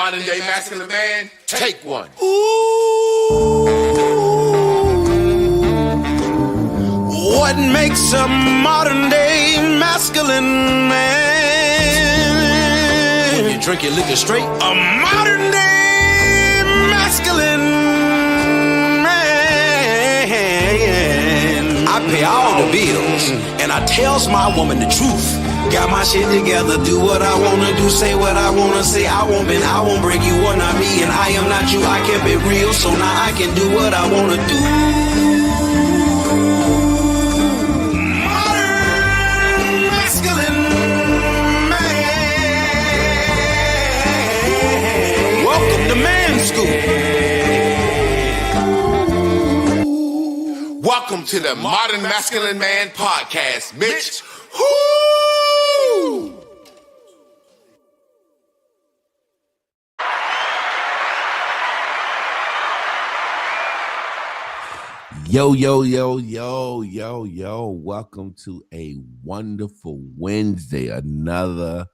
modern day masculine man? Take one. What makes a modern day masculine man? When you drink your liquor straight, a modern day masculine man. I pay all the bills and I tells my woman the truth. Got my shit together, do what I wanna do, say what I wanna say. I won't break you, are not me, and I am not you. I kept it real, so now I can do what I wanna do. Modern masculine man. Welcome to Man School. Welcome to the Modern Masculine Man Podcast, Mitch. Woo! Yo. Welcome to a wonderful Wednesday, another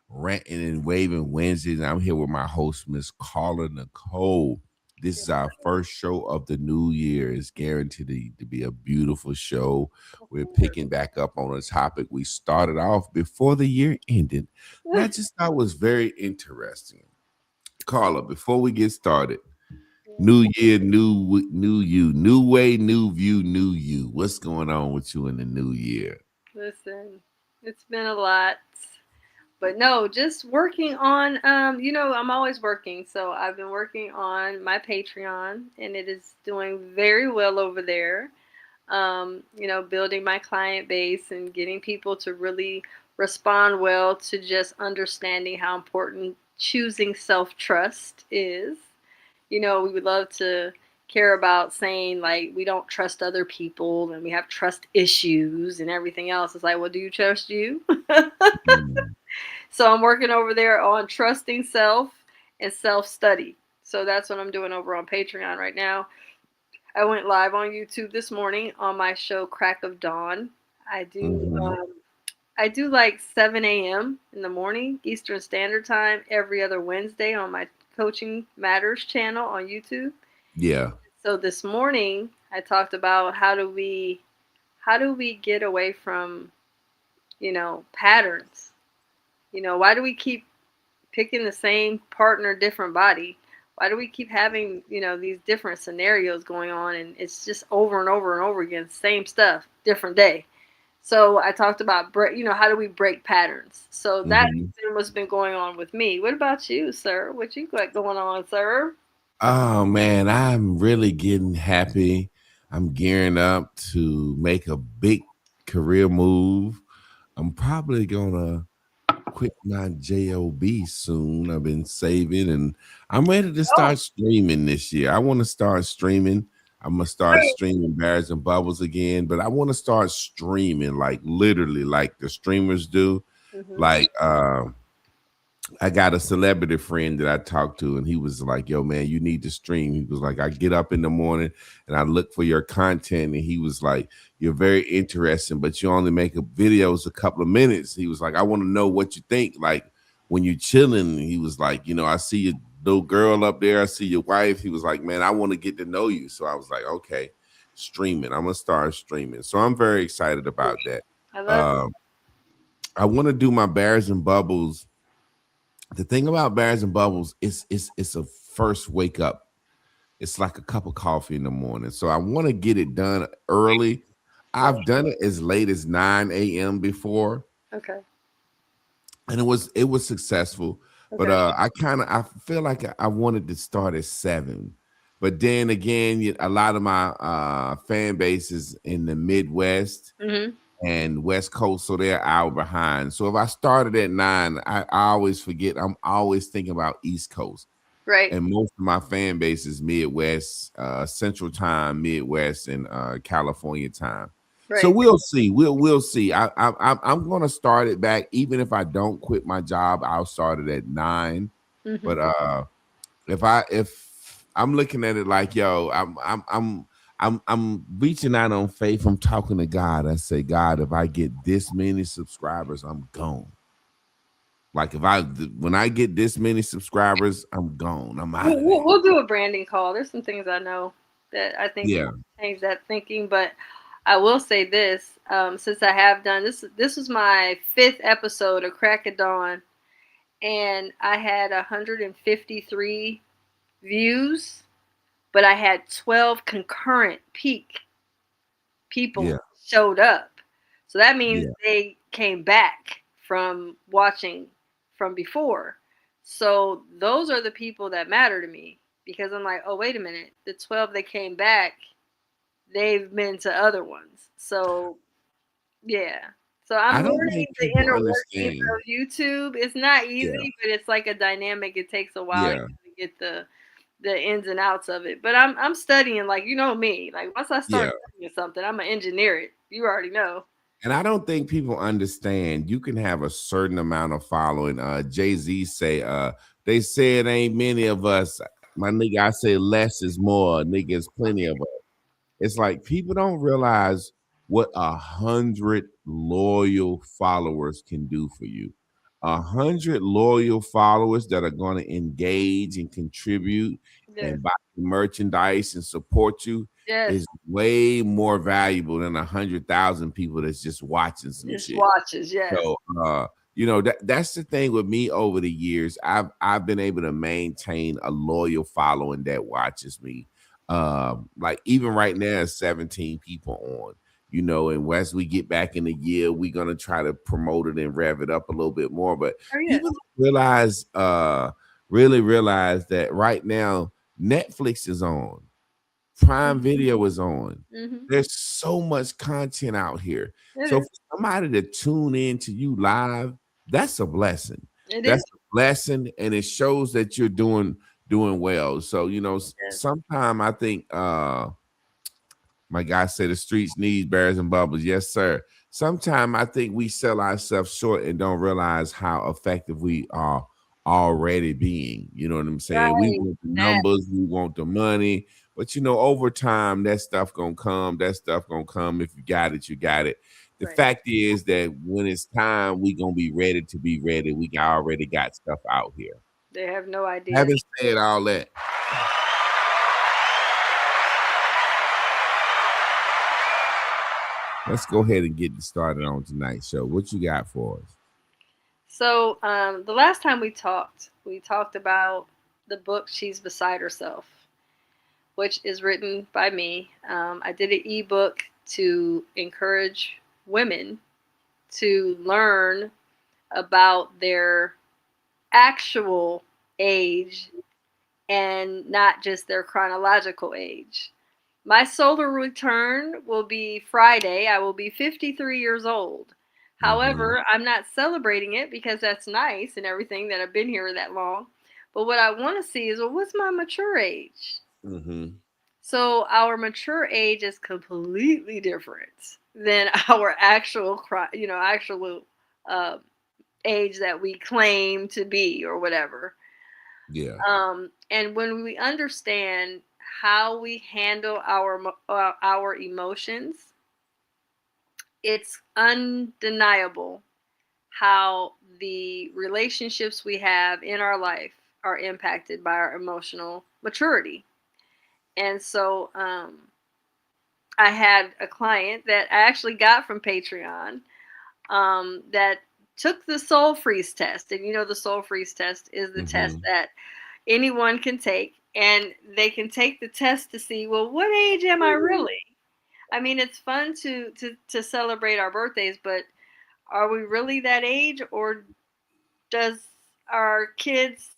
Ranting and Raving Wednesday. And I'm here with my host, Miss Carla, Nicole. This is our first show of the new year. It's guaranteed to be a beautiful show. We're picking back up on a topic we started off before the year ended. And I just thought was very interesting. Carla, before we get started, new year, new you, new way, new view, new you. What's going on with you in the new year? Listen, it's been a lot, but no, just working on, I'm always working. So I've been working on my Patreon and it is doing very well over there. Building my client base and getting people to really respond well to just understanding how important choosing self-trust is. We would love to care about saying, like, we don't trust other people and we have trust issues and everything else. It's like, well, do you trust you? So I'm working over there on trusting self and self-study. So that's what I'm doing over on Patreon right now. I went live on YouTube this morning on my show, Crack of Dawn. I do like 7 a.m. in the morning, Eastern Standard Time, every other Wednesday on my Coaching Matters channel on YouTube. Yeah. So this morning I talked about how do we get away from, patterns? Why do we keep picking the same partner, different body? Why do we keep having, these different scenarios going on and it's just over and over and over again, same stuff, different day. So I talked about, how do we break patterns? So that's what's been going on with me. What about you, sir? What you got going on, sir? Oh, man, I'm really getting happy. I'm gearing up to make a big career move. I'm probably going to quit my job soon. I've been saving and I'm ready to start streaming this year. I want to start streaming. I'm going to start streaming Bears and Bubbles again, but I want to start streaming like literally like the streamers do. Like I got a celebrity friend that I talked to and he was like, yo, man, you need to stream. He was like, I get up in the morning and I look for your content. And he was like, you're very interesting, but you only make videos a couple of minutes. He was like, I want to know what you think. Like when you're chilling, he was like, I see your little girl up there. I see your wife. He was like, man, I want to get to know you. So I was like, okay, streaming. I'm going to start streaming. So I'm very excited about that. I want to do my Bears and Bubbles. The thing about Bears and Bubbles is it's a first wake up. It's like a cup of coffee in the morning. So I want to get it done early. I've done it as late as 9 a.m. before. Okay. And it was successful. Okay. But I feel like I wanted to start at 7. But then again, a lot of my fan base is in the Midwest. And West Coast, so they're an hour behind. So if I started at 9, I always forget. I'm always thinking about East Coast. Right. And most of my fan base is Midwest, Central Time, Midwest, and California time. Right. So we'll see. We'll see. I'm going to start it back. Even if I don't quit my job, I'll start it at 9. But if I'm looking at it like, yo, I'm reaching out on faith. I'm talking to God. I say, God, if I get this many subscribers, I'm gone. Like when I get this many subscribers, I'm gone. I'm out of there. We'll do a branding call. There's some things I know that I think we Yeah, can change that thinking, but I will say this: since I have done this was my fifth episode of Crack of Dawn, and I had 153 views, but I had 12 concurrent peak people yeah, showed up. So that means yeah. they came back from watching from before. So those are the people that matter to me because I'm like, oh, wait a minute. The 12 that came back, they've been to other ones. So, yeah. So I'm I don't learning think the people inner workings understand. of YouTube. It's not Yeah, easy, but it's like a dynamic. It takes a while to yeah, get the ins and outs of it. But I'm studying, like you know me. Like once I start yeah. studying something, I'm gonna engineer it. You already know. And I don't think people understand you can have a certain amount of following. Jay-Z say, they said ain't many of us. My nigga, I say less is more. Nigga, it's plenty of us. It's like people don't realize what 100 loyal followers can do for you. 100 loyal followers that are going to engage and contribute Yes. and buy merchandise and support you Yes. is way more valuable than 100,000 people that's just watching some It's shit. watches. Yes. So that's the thing with me over the years. I've been able to maintain a loyal following that watches me. Like even right now, 17 people on. And as we get back in the year, we're gonna try to promote it and rev it up a little bit more. But Oh yeah. people don't really realize that right now Netflix is on. Prime Video is on. Mm-hmm. There's so much content out here. It So is. for somebody to tune in to you live, that's a blessing. It That's is. a blessing, and it shows that you're doing well. So Yes. sometime I think my guy said the streets need bears and bubbles. Yes, sir. Sometimes I think we sell ourselves short and don't realize how effective we are already being. You know what I'm saying? We Right. want the That. numbers, we want the money, but over time that stuff gonna come. That stuff gonna come. If you got it, you got it. The Right. fact is that when it's time, we gonna be ready to be ready. We already got stuff out here. They have no idea. Having said all that, let's go ahead and get started on tonight's show. What you got for us? So the last time we talked about the book "She's Beside Herself," which is written by me. I did an ebook to encourage women to learn about their actual age and not just their chronological age. My solar return will be Friday. I will be 53 years old. Mm-hmm. However, I'm not celebrating it because that's nice and everything that I've been here that long. But what I want to see is, well, what's my mature age? Mm-hmm. So our mature age is completely different than our actual uh, age that we claim to be or whatever. Yeah. And when we understand how we handle our emotions, it's undeniable how the relationships we have in our life are impacted by our emotional maturity. And so I had a client that I actually got from Patreon that took the Soul Freeze test. And the Soul Freeze test is the test Mm-hmm. that anyone can take, and they can take the test to see, well, what age am I really? I mean, it's fun to celebrate our birthdays, but are we really that age, or does our kids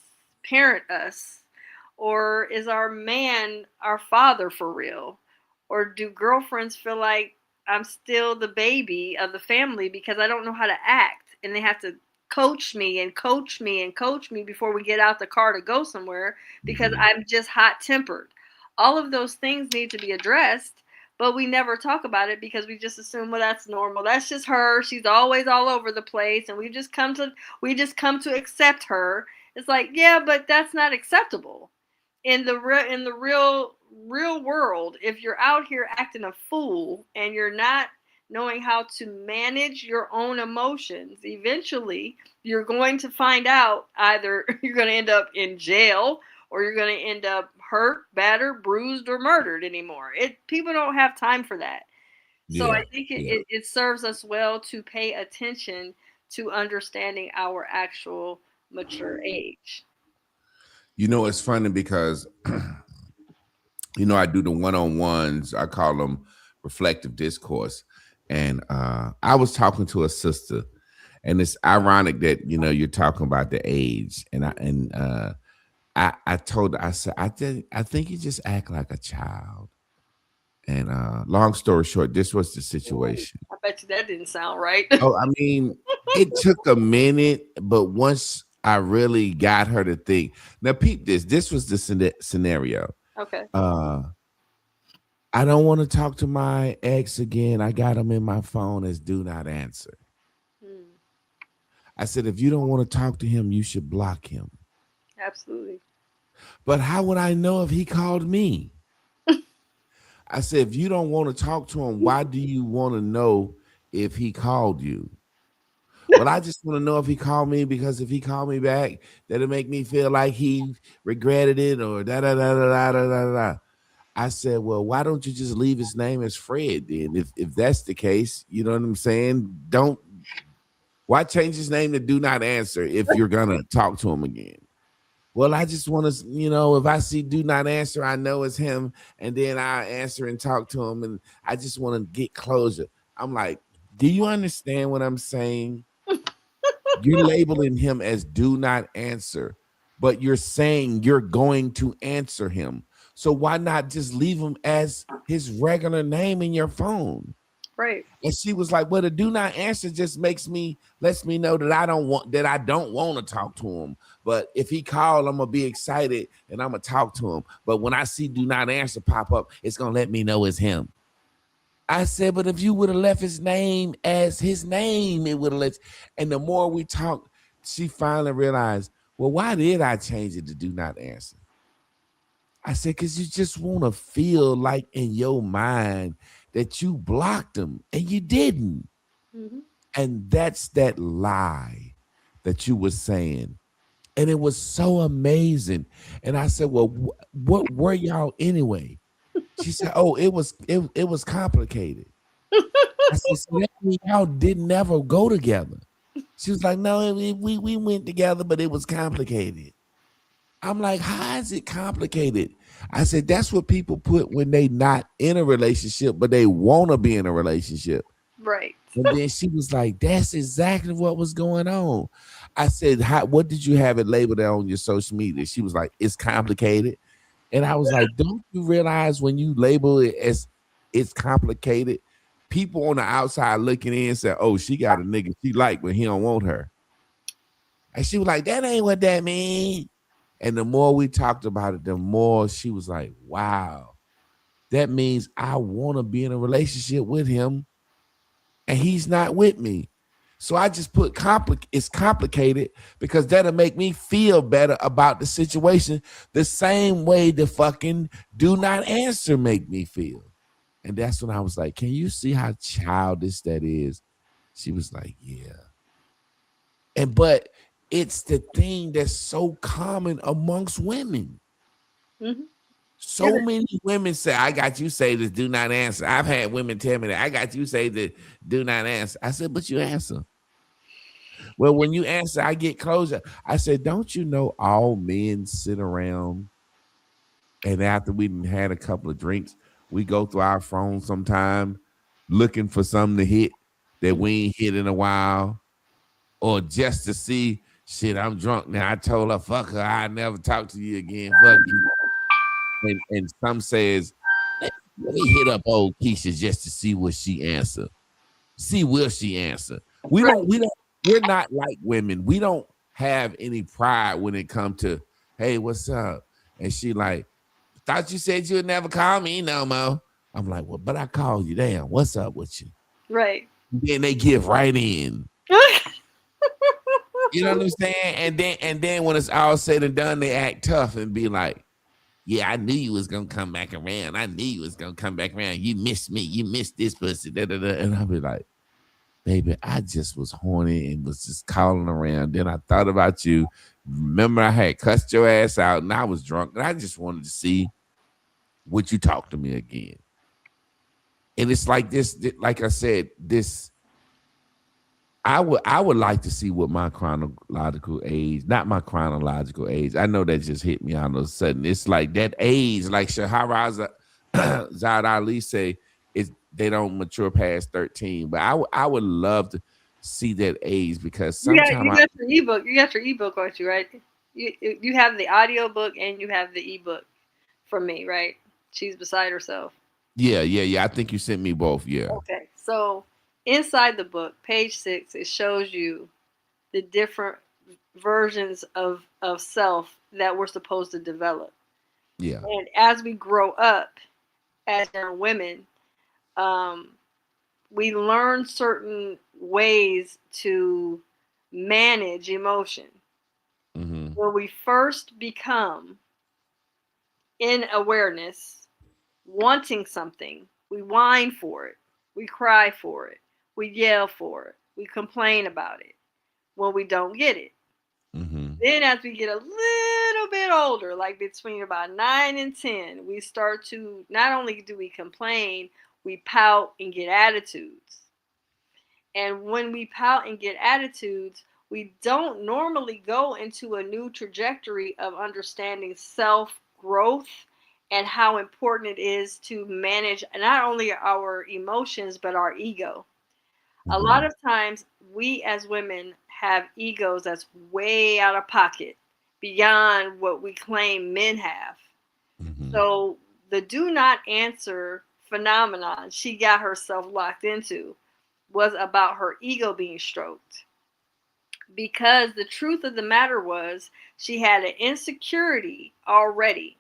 parent us? Or is our man our father for real? Or do girlfriends feel like I'm still the baby of the family because I don't know how to act and they have to coach me and coach me and coach me before we get out the car to go somewhere because Mm-hmm. I'm just hot tempered? All of those things need to be addressed, but we never talk about it because we just assume, well, that's normal. That's just her. She's always all over the place, and we just come to accept her. It's like, yeah, but that's not acceptable in the real world. If you're out here acting a fool and you're not knowing how to manage your own emotions. Eventually, you're going to find out either you're going to end up in jail or you're going to end up hurt, battered, bruised, or murdered anymore. People don't have time for that. So I Yeah, think yeah. it serves us well to pay attention to understanding our actual mature age. You know, it's funny because I do the one-on-ones. I call them reflective discourse. And I was talking to a sister, and it's ironic that you're talking about the age, and I told her, I said, I think you just act like a child. And long story short, this was the Ooh, situation. I bet you that didn't sound right. Oh, I mean, it took a minute, but once I really got her to think. Now, peep this. This was the scenario. Okay. Uh, I don't want to talk to my ex again. I got him in my phone as do not answer. Hmm. I said, if you don't want to talk to him, you should block him. Absolutely. But how would I know if he called me? I said, if you don't want to talk to him, why do you want to know if he called you? Well, I just want to know if he called me because if he called me back, that'll make me feel like he regretted it or da da da da da da da da. I said, well, why don't you just leave his name as Fred then? If that's the case, you know what I'm saying? Why change his name to do not answer if you're gonna talk to him again? Well, I just want to, if I see do not answer, I know it's him, and then I answer and talk to him, and I just want to get closure. I'm like, do you understand what I'm saying? You're labeling him as do not answer, but you're saying you're going to answer him. So why not just leave him as his regular name in your phone? Right. And she was like, well, the do not answer just lets me know that I don't want to talk to him. But if he called, I'm gonna be excited and I'm gonna talk to him. But when I see do not answer pop up, it's gonna let me know it's him. I said, but if you would have left his name as his name, it would have let you. And the more we talked, she finally realized, well, why did I change it to do not answer? I said, because you just want to feel like in your mind that you blocked him and you didn't. Mm-hmm. And that's that lie that you were saying. And it was so amazing. And I said, well, what were y'all anyway? She said, oh, it was complicated. I said, so that means y'all didn't ever go together. She was like, no, we went together, but it was complicated. I'm like, how is it complicated? I said, that's what people put when they not in a relationship, but they want to be in a relationship. Right. And then she was like, that's exactly what was going on. I said, what did you have it labeled on your social media? She was like, it's complicated. And I was like, don't you realize when you label it as it's complicated, people on the outside looking in say, oh, she got a nigga she like, but he don't want her. And she was like, that ain't what that mean. And the more we talked about it, the more she was like, wow, that means I want to be in a relationship with him and he's not with me. So I just put it's complicated because that'll make me feel better about the situation the same way the fucking do not answer make me feel. And that's when I was like, can you see how childish that is? She was like, yeah. But it's the thing that's so common amongst women. Mm-hmm. So many women say, I got you say this, do not answer. I've had women tell me that I got you say that, do not answer. I said, but you answer. Well, when you answer, I get closer. I said, don't you know all men sit around and after we had a couple of drinks, we go through our phone sometime looking for something to hit that we ain't hit in a while, or just to see, shit, I'm drunk now. I told her, fuck her, I never talk to you again. Fuck you. And some says, let me hit up old Keisha just to see what she answer. See, will she answer? We're not like women. We don't have any pride when it comes to, hey, what's up? And she like, thought you said you would never call me no more. I'm like, well, but I called you. Damn, what's up with you? Right. Then they give right in. You know what I'm saying? And then when it's all said and done, they act tough and be like, yeah, I knew you was gonna come back around. I knew you was gonna come back around. You missed me. You missed this pussy. Da, da, da. And I'll be like, baby, I just was horny and was just calling around. Then I thought about you. Remember, I had cussed your ass out and I was drunk. And I just wanted to see would you talk to me again. And it's like this, like I said, this I would like to see what my chronological age, not my chronological age. I know that just hit me all of a sudden. It's like that age, like Shahrazad Zad Ali say, is they don't mature past 13. But I would love to see that age because You sometimes got your ebook. You got your ebook, aren't you? Right? You have the audio book and you have the ebook from me, right? She's beside herself. yeah. I think you sent me both. Yeah. Okay, so inside the book, page 6, it shows you the different versions of self that we're supposed to develop. Yeah. And as we grow up as young women, um, we learn certain ways to manage emotion. Mm-hmm. When we first become in awareness, wanting something, we whine for it, we cry for it, we yell for it, we complain about it when we don't get it. Mm-hmm. Then, as we get a little bit older, like between about 9 and 10, we start to not only do we complain, we pout and get attitudes. And when we pout and get attitudes, we don't normally go into a new trajectory of understanding self growth and how important it is to manage not only our emotions, but our ego. A lot Mm-hmm. of times, we as women have egos that's way out of pocket, beyond what we claim men have. Mm-hmm. So, the do not answer phenomenon she got herself locked into was about her ego being stroked. Because the truth of the matter was, she had an insecurity already.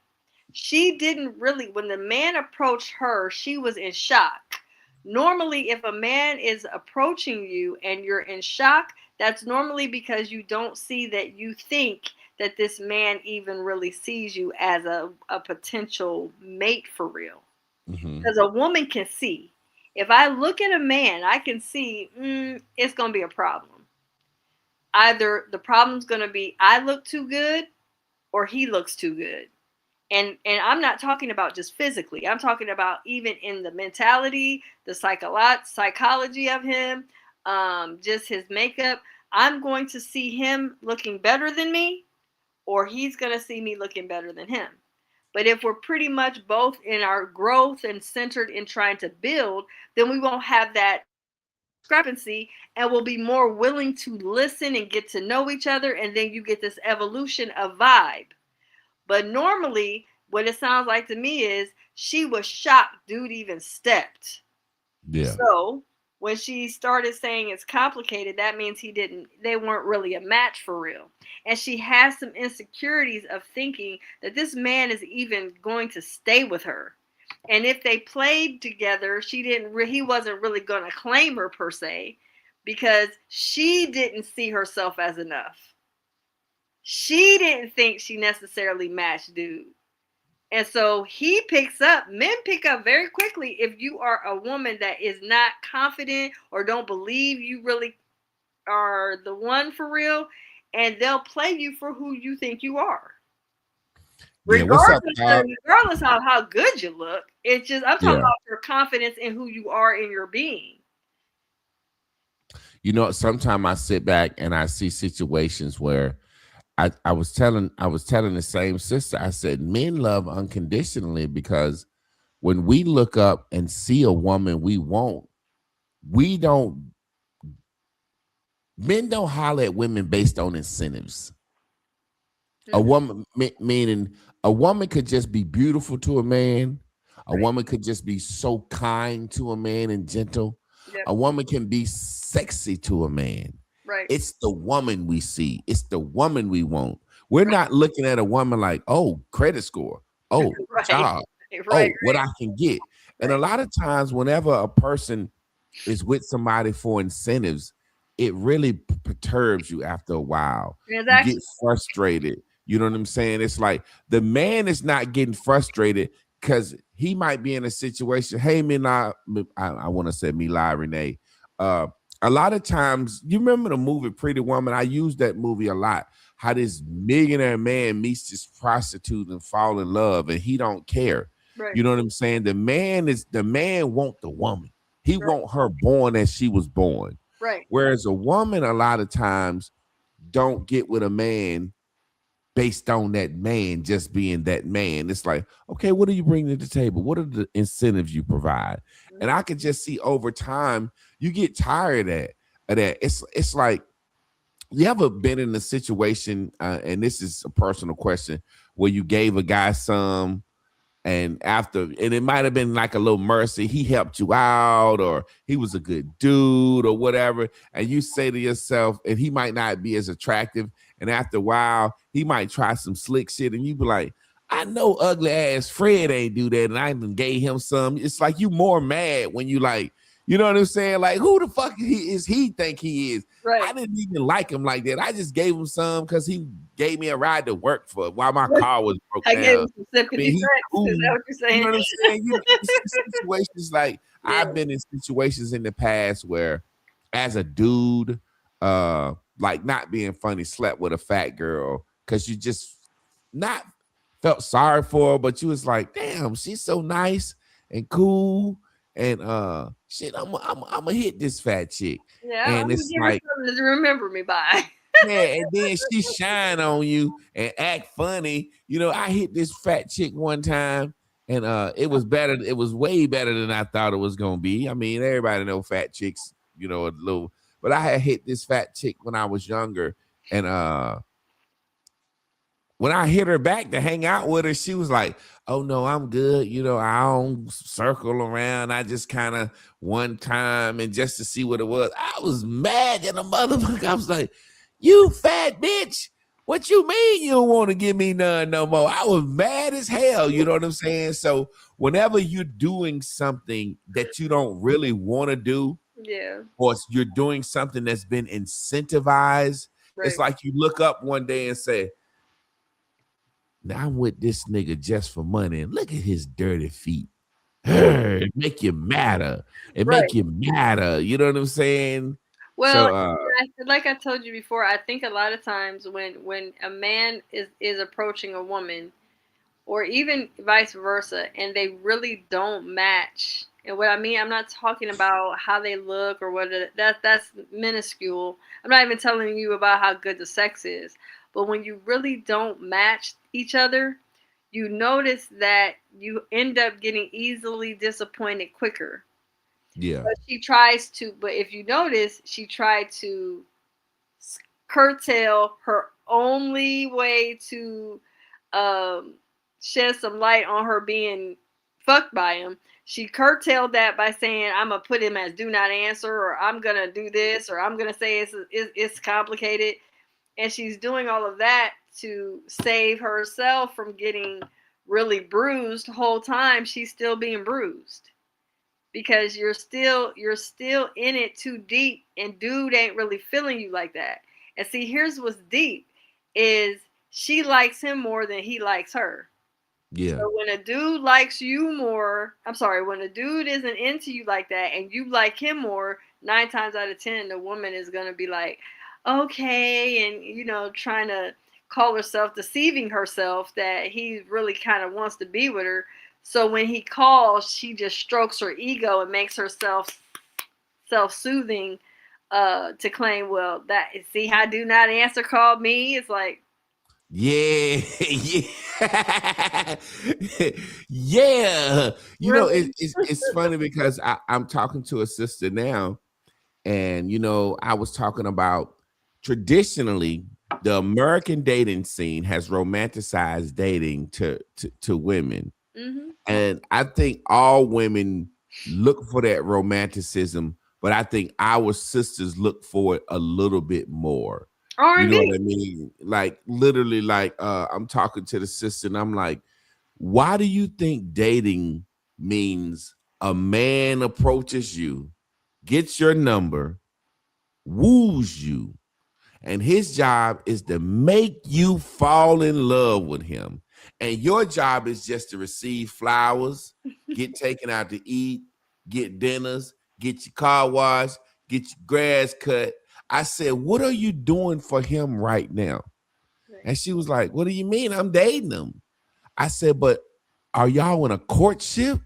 She didn't really, when the man approached her, she was in shock. Normally, if a man is approaching you and you're in shock, that's normally because you don't see that you think that this man even really sees you as a potential mate for real. Mm-hmm. Because a woman can see. If I look at a man, I can see it's going to be a problem. Either the problem's going to be I look too good or he looks too good. And I'm not talking about just physically. I'm talking about even in the mentality, the psychology of him, just his makeup. I'm going to see him looking better than me, or he's going to see me looking better than him. But if we're pretty much both in our growth and centered in trying to build, then we won't have that discrepancy and we'll be more willing to listen and get to know each other. And then you get this evolution of vibe. But normally, what it sounds like to me is she was shocked dude even stepped. Yeah. So when she started saying it's complicated, that means they weren't really a match for real. And she has some insecurities of thinking that this man is even going to stay with her. And if they played together, he wasn't really going to claim her per se because she didn't see herself as enough. She didn't think she necessarily matched dude. And so men pick up very quickly if you are a woman that is not confident or don't believe you really are the one for real, and they'll play you for who you think you are. Yeah. What's up, Carl? Regardless of how good you look, it's just I'm talking Yeah. about your confidence in who you are in your being. You know, sometimes I sit back and I see situations where I was telling the same sister, I said men love unconditionally because when we look up and see a woman we want, we don't men don't holler at women based on incentives. A Mm-hmm. woman meaning a woman could just be beautiful to a man. A Right. woman could just be so kind to a man and gentle. Yep. A woman can be sexy to a man. Right. It's the woman we see. It's the woman we want. We're Right. not looking at a woman like, oh, credit score, oh, Right. job, Right. oh, what I can get. And a Right. lot of times, whenever a person is with somebody for incentives, it really perturbs you after a while. You get Exactly. frustrated. You know what I'm saying? It's like the man is not getting frustrated because he might be in a situation. Hey, I want to say Mila Renee. Uh, a lot of times, you remember the movie Pretty Woman? I use that movie a lot. How this millionaire man meets this prostitute and fall in love, and he don't care. Right. You know what I'm saying? The man want the woman. He Right. want her born as she was born. Right. Whereas a woman, a lot of times, don't get with a man based on that man just being that man. It's like, okay, what do you bring to the table? What are the incentives you provide? And I can just see over time, you get tired of that. It's like, you ever been in a situation, and this is a personal question, where you gave a guy some, and it might have been like a little mercy, he helped you out, or he was a good dude or whatever, and you say to yourself, and he might not be as attractive, and after a while he might try some slick shit, and you be like, I know ugly ass Fred ain't do that, and I even gave him some. It's like you more mad when you like, you know what I'm saying? Like, who the fuck he think he is? Right. I didn't even like him like that. I just gave him some because he gave me a ride to work for while my car was broke I down. gave him some sympathy He tracks. cool. Is that what you're saying? You know what I'm saying? Situations like, Yeah. I've been in situations in the past where, as a dude, like not being funny, slept with a fat girl because you just not felt sorry for her, but you was like, damn, she's so nice and cool. And shit, I'm gonna hit this fat chick. Yeah, I'm And gonna it's give her like, something to remember me by. yeah, and then she shine on you and act funny. You know, I hit this fat chick one time, and it was better. It was way better than I thought it was gonna be. I mean, everybody know fat chicks, you know, a little. But I had hit this fat chick when I was younger, and when I hit her back to hang out with her, she was like, "Oh no, I'm good. You know, I don't circle around. I just kind of one time and just to see what it was." I was mad at the motherfucker. I was like, "You fat bitch. What you mean you don't want to give me none no more?" I was mad as hell. You know what I'm saying? So whenever you're doing something that you don't really want to do, Yeah. or you're doing something that's been incentivized, Right. it's like you look up one day and say, now I'm with this nigga just for money, and look at his dirty feet. It make you madder. It Right. make you madder. You know what I'm saying? Well, So like I told you before, I think a lot of times when a man is approaching a woman, or even vice versa, and they really don't match. And what I mean, I'm not talking about how they look or that's minuscule. I'm not even telling you about how good the sex is. But when you really don't match each other, you notice that you end up getting easily disappointed quicker. yeah, But if you notice, she tried to curtail her only way to um, shed some light on her being fucked by him. She curtailed that by saying, "I'm gonna put him as do not answer," or "I'm gonna do this," or "I'm gonna say it's complicated," and she's doing all of that to save herself from getting really bruised. The whole time she's still being bruised because you're still in it too deep, and dude ain't really feeling you like that. And see, here's what's deep is she likes him more than he likes her. yeah, So when a dude likes you more, I'm sorry, when a dude isn't into you like that and you like him more, 9 times out of 10 the woman is going to be like, okay, and trying to call herself deceiving herself that he really kind of wants to be with her. So when he calls, she just strokes her ego and makes herself self-soothing, to claim, well, that see how do not answer called me. It's like, yeah, yeah, yeah. You know, really? it's funny because I'm talking to a sister now, and I was talking about, traditionally the American dating scene has romanticized dating to women. Mm-hmm. And I think all women look for that romanticism, but I think our sisters look for it a little bit more. You know what R&B. I mean? Like literally, like I'm talking to the sister and I'm like, why do you think dating means a man approaches you, gets your number, woos you, And his job is to make you fall in love with him. And your job is just to receive flowers, get taken out to eat, get dinners, get your car washed, get your grass cut. I said, what are you doing for him right now? Right. And she was like, what do you mean? I'm dating him. I said, but are y'all in a courtship?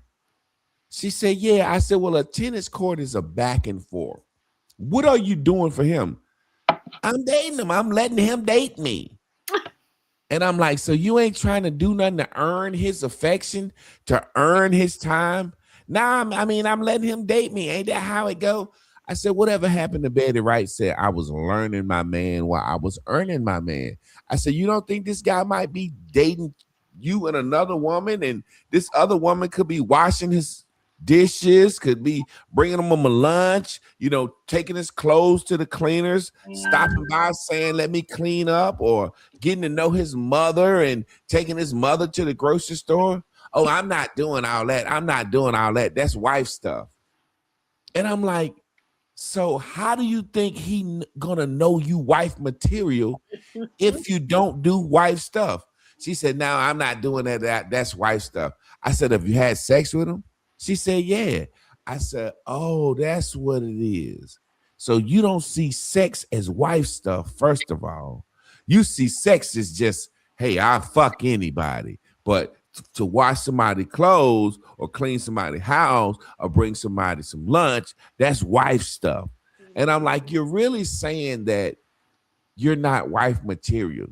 She said, yeah. I said, well, a tennis court is a back and forth. What are you doing for him? I'm dating him. I'm letting him date me. And I'm like, so you ain't trying to do nothing to earn his affection, to earn his time? Nah, I'm letting him date me. Ain't that how it go? I said, whatever happened to Betty Wright said, I was learning my man while I was earning my man. I said, you don't think this guy might be dating you and another woman, and this other woman could be washing his dishes, could be bringing him a lunch, taking his clothes to the cleaners, stopping by saying, let me clean up, or getting to know his mother and taking his mother to the grocery store. Oh, I'm not doing all that. I'm not doing all that. That's wife stuff. And I'm like, so how do you think he gonna know you wife material if you don't do wife stuff? She said, no, I'm not doing that. That's wife stuff. I said, have you had sex with him? She said, yeah. I said, oh, that's what it is. So you don't see sex as wife stuff, first of all. You see sex as just, hey, I'll fuck anybody. But to wash somebody's clothes or clean somebody's house or bring somebody some lunch, that's wife stuff. And I'm like, you're really saying that you're not wife material.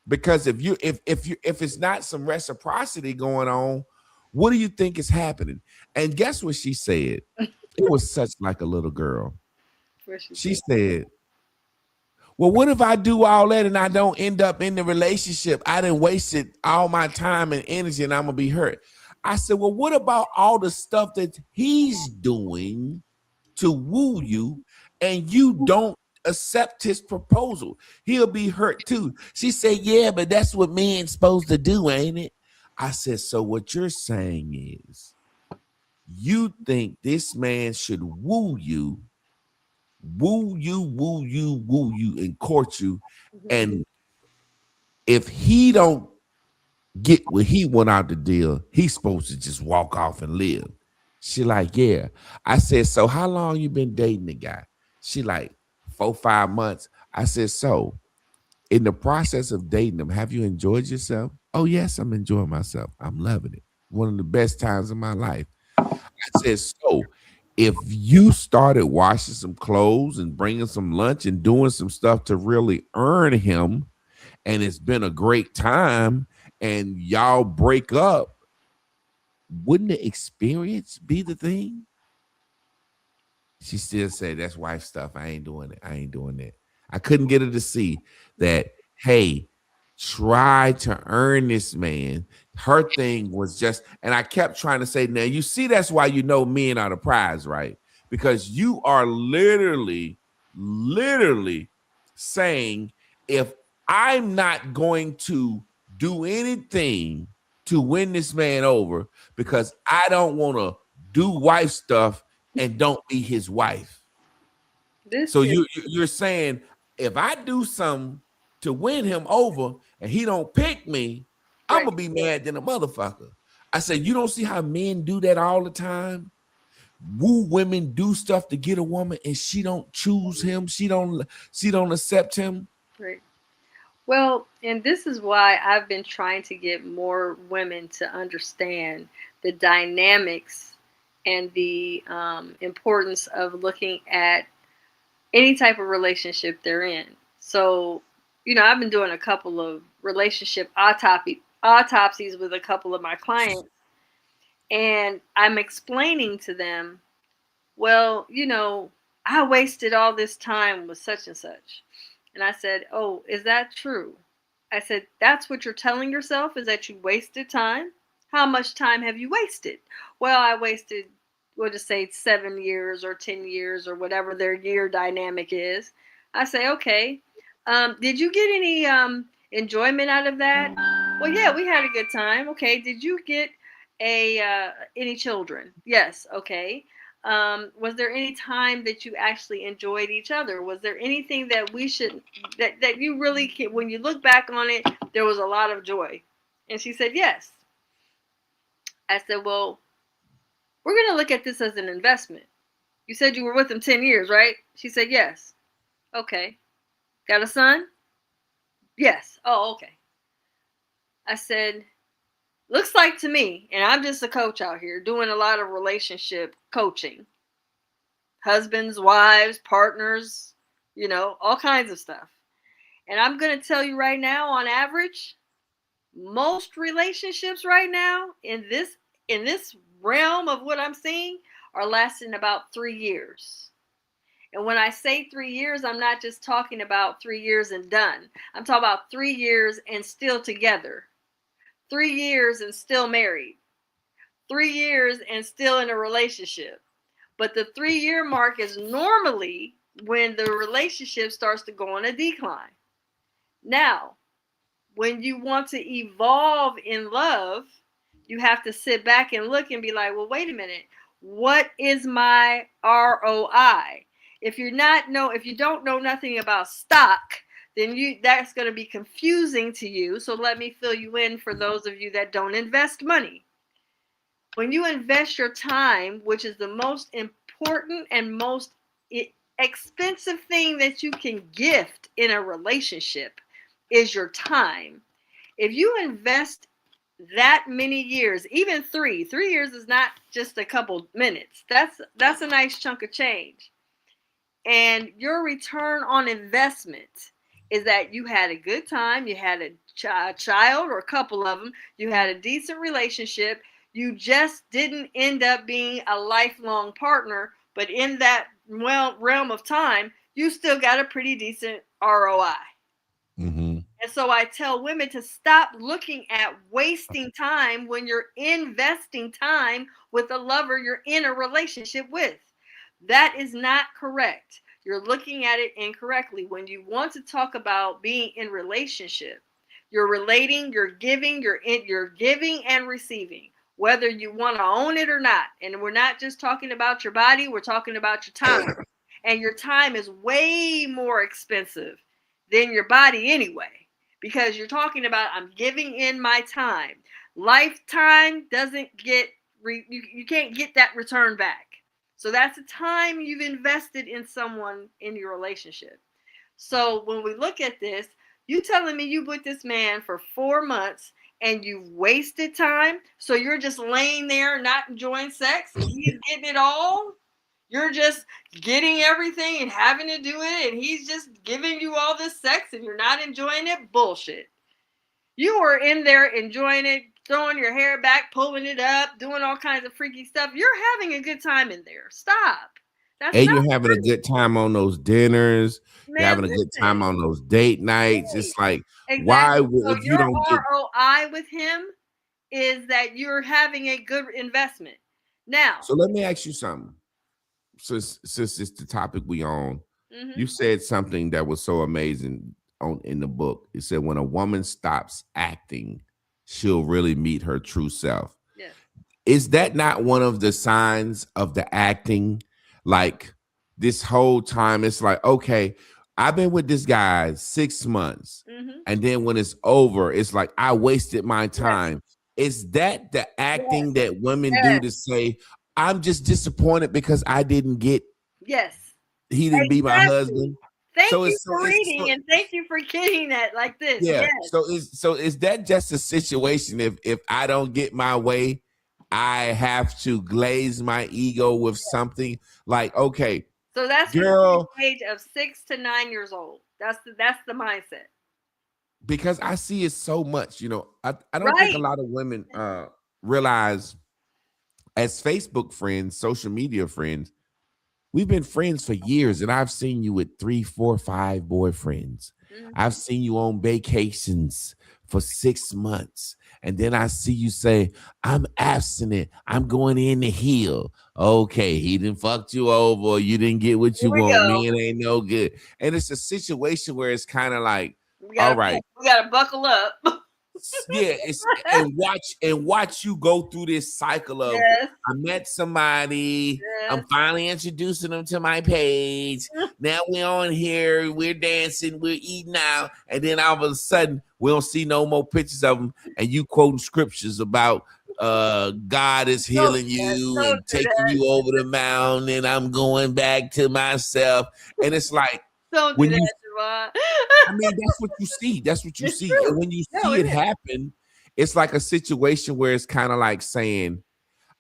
Because if it's not some reciprocity going on, what do you think is happening? And guess what she said? It was such like a little girl. She said, well, what if I do all that and I don't end up in the relationship? I done wasted all my time and energy and I'm gonna be hurt. I said, well, what about all the stuff that he's doing to woo you and you don't accept his proposal? He'll be hurt too. She said, yeah, but that's what men's supposed to do, ain't it? I said, so what you're saying is you think this man should woo you, and court you. And if he don't get what he want out the deal, he's supposed to just walk off and live. She like, yeah. I said, so how long you been dating the guy? She like, 4-5 months. I said, so in the process of dating him, have you enjoyed yourself? Oh, yes, I'm enjoying myself. I'm loving it. One of the best times of my life. I said, so if you started washing some clothes and bringing some lunch and doing some stuff to really earn him, and it's been a great time, and y'all break up, wouldn't the experience be the thing? She still said, that's wife stuff. I ain't doing it. I ain't doing that. I couldn't get her to see that, hey, try to earn this man. Her thing was just, and I kept trying to say, now you see, that's why men are the prize, right? Because you are literally saying, if I'm not going to do anything to win this man over because I don't want to do wife stuff and don't be his wife. So you're saying, if I do something to win him over and he don't pick me, I'm gonna be mad than a motherfucker. I said, you don't see how men do that all the time? Woo women do stuff to get a woman and she don't choose him. She don't accept him. Right. Well, and this is why I've been trying to get more women to understand the dynamics and the importance of looking at any type of relationship they're in. So, I've been doing a couple of relationship autopsies with a couple of my clients, and I'm explaining to them, well, I wasted all this time with such and such. And I said, oh, is that true? I said, that's what you're telling yourself, is that you wasted time? How much time have you wasted? Well, I wasted, we'll just say 7 years or 10 years or whatever their year dynamic is. I say, okay, did you get any enjoyment out of that? Well, yeah, we had a good time. Okay, did you get any children? Yes, okay. Was there any time that you actually enjoyed each other? Was there anything that we should that you really can, when you look back on it, there was a lot of joy? And she said yes. I said, well, we're going to look at this as an investment. You said you were with him 10 years, right? She said yes. Okay. Got a son? Yes. Oh, okay. I said, looks like to me, and I'm just a coach out here doing a lot of relationship coaching, husbands, wives, partners, all kinds of stuff. And I'm going to tell you right now, on average, most relationships right now in this realm of what I'm seeing are lasting about 3 years. And when I say 3 years, I'm not just talking about 3 years and done. I'm talking about 3 years and still together. 3 years and still married. 3 years and still in a relationship. But the 3-year mark is normally when the relationship starts to go on a decline. Now, when you want to evolve in love, you have to sit back and look and be like, well, wait a minute. What is my ROI? If you don't know nothing about stock, then that's going to be confusing to you. So let me fill you in for those of you that don't invest money. When you invest your time, which is the most important and most expensive thing that you can gift in a relationship, is your time. If you invest that many years, even 3 years is not just a couple minutes. That's a nice chunk of change. And your return on investment is that you had a good time, you had a child or a couple of them, you had a decent relationship, you just didn't end up being a lifelong partner, but in that realm of time, you still got a pretty decent ROI. Mm-hmm. And so I tell women to stop looking at wasting time when you're investing time with a lover you're in a relationship with. That is not correct. You're looking at it incorrectly. When you want to talk about being in relationship, you're relating, you're giving and receiving, whether you want to own it or not. And we're not just talking about your body, we're talking about your time. And your time is way more expensive than your body anyway, because you're talking about, I'm giving in my time. Lifetime doesn't get you can't get that return back. So that's the time you've invested in someone in your relationship. So when we look at this, you telling me you with this man for 4 months and you've wasted time, so you're just laying there not enjoying sex and he's getting it all? You're just getting everything and having to do it, and he's just giving you all this sex and you're not enjoying it? Bullshit. You were in there enjoying it, throwing your hair back, pulling it up, doing all kinds of freaky stuff. You're having a good time in there. Stop. That's And not you're having a true. good time on those dinners. You're Man, having a good time listen. on those date nights. Right. It's like, why Exactly. would, So if you your don't get ROI with him is that you're having a good investment. Now, so let me ask you something. Since it's the topic we on, mm-hmm, you said something that was so amazing on in the book. It said when a woman stops acting, she'll really meet her true self. yes. Is that not one of the signs of the acting? Like this whole time, it's like, okay, I've been with this guy 6 months, Mm-hmm. and then when it's over, it's like I wasted my Yes. time. Is that the Yes. acting that women do Yes. to say, I'm just disappointed because I didn't get Yes. he didn't be my Exactly. husband? Thank So you it's so for it's so reading and thank you for getting that like this. yeah. Yes. So is that just a situation if I don't get my way, I have to glaze my ego with something like, okay, So that's within the girl, age of 6 to 9 years old. That's the mindset. because I see it so much, I don't think a Right. lot of women realize as Facebook friends, social media friends, we've been friends for years, and I've seen you with 3, 4, 5 boyfriends. Mm-hmm. I've seen you on vacations for 6 months. And then I see you say, I'm abstinent. I'm going in to heal. Okay, he didn't fuck you over. You didn't get what Here you we want. go. Man, ain't no good. And it's a situation where it's kind of like, We all gotta right, we gotta buckle up. Yeah, it's and watch you go through this cycle of Yes. I met somebody, I'm Yes. finally introducing them to my page. Now we're on here, we're dancing, we're eating out, and then all of a sudden we don't see no more pictures of them, and you quoting scriptures about God is Don't healing do that. you Don't and do taking that. you over the mountain, and I'm going back to myself. And it's like Don't do when you that, Javon. I mean, that's what you see. That's what you It's see. And true. when you No, see it it is. happen, it's like a situation where it's kind of like saying,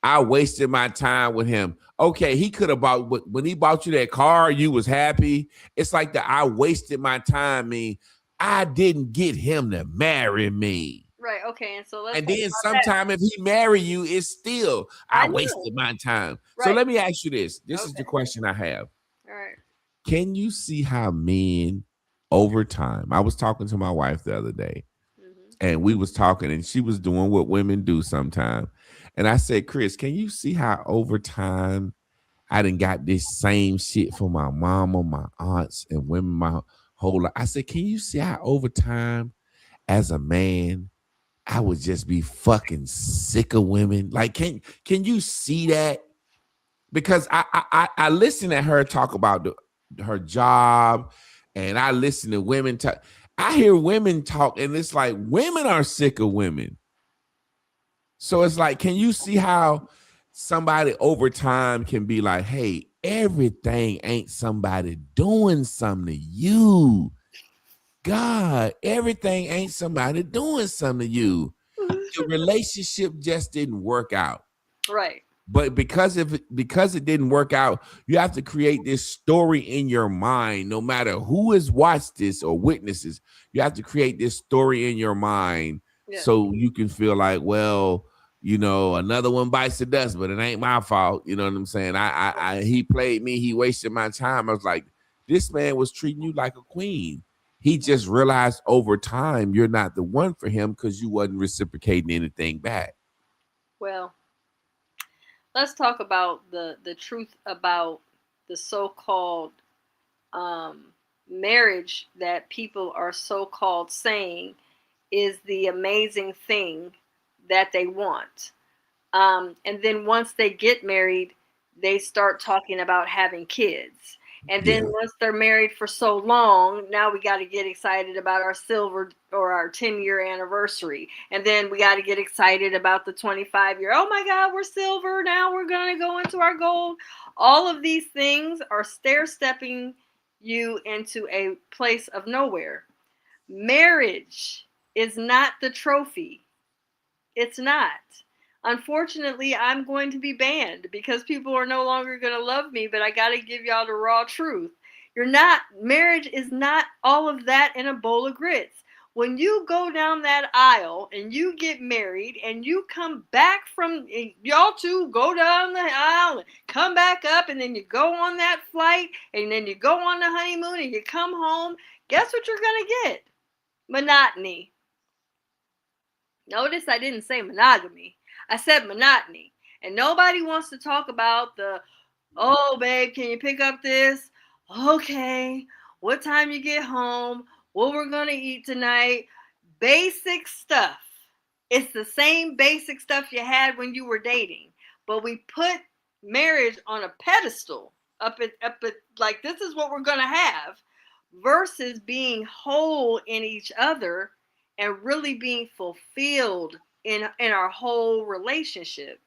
I wasted my time with him. Okay, he could have bought when he bought you that car, you was happy. It's like that I wasted my time. Me, I didn't get him to marry me. Right. Okay. And so let's And talk then about that. sometime if he marry you, it's still I I know. wasted my time. So Right. let me ask you this. This is the Okay. question I have. All right. Can you see how men over time? I was talking to my wife the other day, Mm-hmm. and we was talking, and she was doing what women do sometimes. And I said, Chris, can you see how over time I done got this same shit for my mama, my aunts, and women my whole life? I said, can you see how over time, as a man, I would just be fucking sick of women? Like, can you see that? Because I listen to her talk about her job, and I listen to women talk. I hear women talk, and it's like women are sick of women. So it's like, can you see how somebody over time can be like, hey, everything ain't somebody doing something to you. God, everything ain't somebody doing something to you. The relationship just didn't work out. Right. But because it didn't work out, you have to create this story in your mind. No matter who has watched this or witnesses, you have to create this story in your mind Yeah. so you can feel like, well, another one bites the dust, but it ain't my fault. You know what I'm saying? He played me. He wasted my time. I was like, this man was treating you like a queen. He just realized over time you're not the one for him because you wasn't reciprocating anything back. Well, let's talk about the truth about the so-called um, marriage that people are so-called saying is the amazing thing that they want. And then once they get married, they start talking about having kids. And then Yeah. once they're married for so long, now we got to get excited about our silver or our 10-year anniversary. And then we got to get excited about the 25-year. Oh my God, we're silver. Now we're going to go into our gold. All of these things are stair stepping you into a place of nowhere. Marriage is not the trophy. It's not. Unfortunately, I'm going to be banned because people are no longer going to love me, but I got to give y'all the raw truth. Marriage is not all of that in a bowl of grits. When you go down that aisle and you get married and you come back y'all two go down the aisle and come back up, and then you go on that flight, and then you go on the honeymoon and you come home, guess what you're going to get? Monotony. Notice I didn't say monogamy. I said monotony. And nobody wants to talk about oh, babe, can you pick up this? Okay. What time you get home? What we're going to eat tonight? Basic stuff. It's the same basic stuff you had when you were dating. But we put marriage on a pedestal up at like this is what we're going to have versus being whole in each other and really being fulfilled in our whole relationship,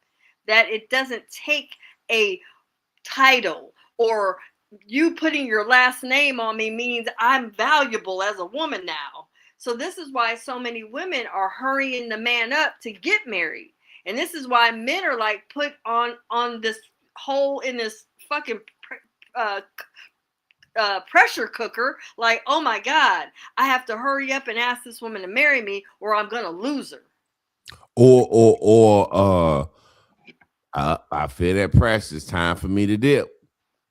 that it doesn't take a title or you putting your last name on me means I'm valuable as a woman now. So this is why so many women are hurrying the man up to get married. And this is why men are like put on this hole in this fucking uh, pressure cooker, like, oh my God, I have to hurry up and ask this woman to marry me or I'm gonna lose her. I feel that pressure. It's time for me to dip.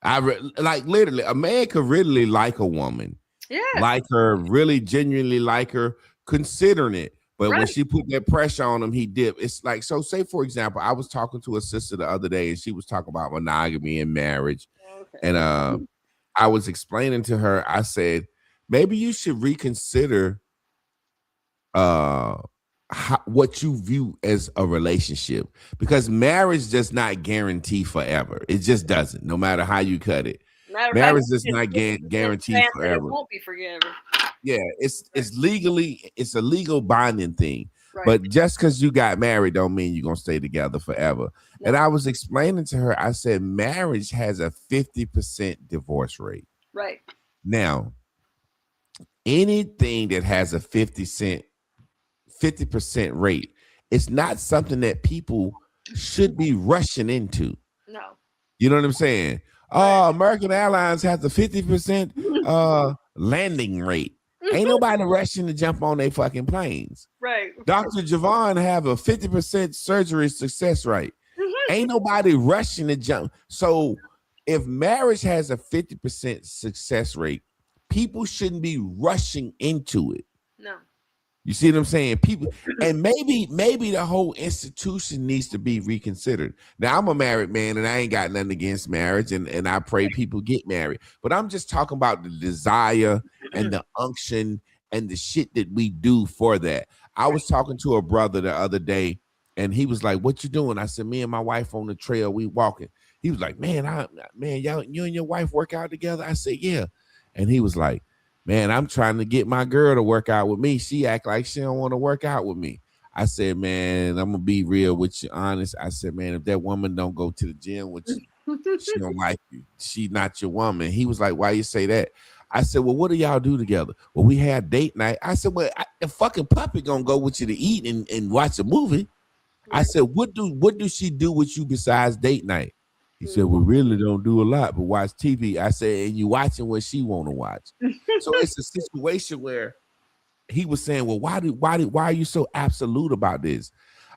Like literally, a man could really like a woman, Yeah, like her, really genuinely like her, considering it. But when right. she put that pressure on him, he dip. It's like, so say for example, I was talking to a sister the other day, and she was talking about monogamy and marriage, and Okay. I was explaining to her. I said maybe you should reconsider uh what you view as a relationship, because marriage does not guarantee forever. It just doesn't, no matter how you cut it. Matter of fact, Marriage does not it's guarantee advanced that it forever. won't be forever. Yeah, it's legally, it's a legal binding thing. Right. But just because you got married don't mean you're gonna stay together forever. No. And I was explaining to her, I said marriage has a 50% divorce rate. Right. Now, anything that has a 50% rate, it's not something that people should be rushing into. No. You know what I'm saying? Right. American Airlines has a 50% landing rate. Ain't nobody rushing to jump on their fucking planes. Right. Dr. Javon have a 50% surgery success rate. Ain't nobody rushing to jump. So if marriage has a 50% success rate, people shouldn't be rushing into it. No. You see what I'm saying? People, and maybe the whole institution needs to be reconsidered. Now, I'm a married man and I ain't got nothing against marriage, and I pray people get married. But I'm just talking about the desire and the unction and the shit that we do for that. I was talking to a brother the other day and he was like, "What you doing?" I said, "Me and my wife on the trail, we walking." He was like, "Man, you and your wife work out together?" I said, "Yeah." And he was like, "Man, I'm trying to get my girl to work out with me. She act like she don't want to work out with me." I said, "Man, I'm gonna be real with you, honest." I said, "Man, if that woman don't go to the gym with you, she don't like you. She not your woman." He was like, "Why you say that?" I said, "Well, what do y'all do together?" "Well, we had date night." I said, "Well, the fucking puppy gonna go with you to eat and watch a movie." I said, what do she do with you besides date night?" He said, "We really don't do a lot but watch TV." I said, "And you watching what she want to watch." So it's a situation where he was saying, "Well, why are you so absolute about this?"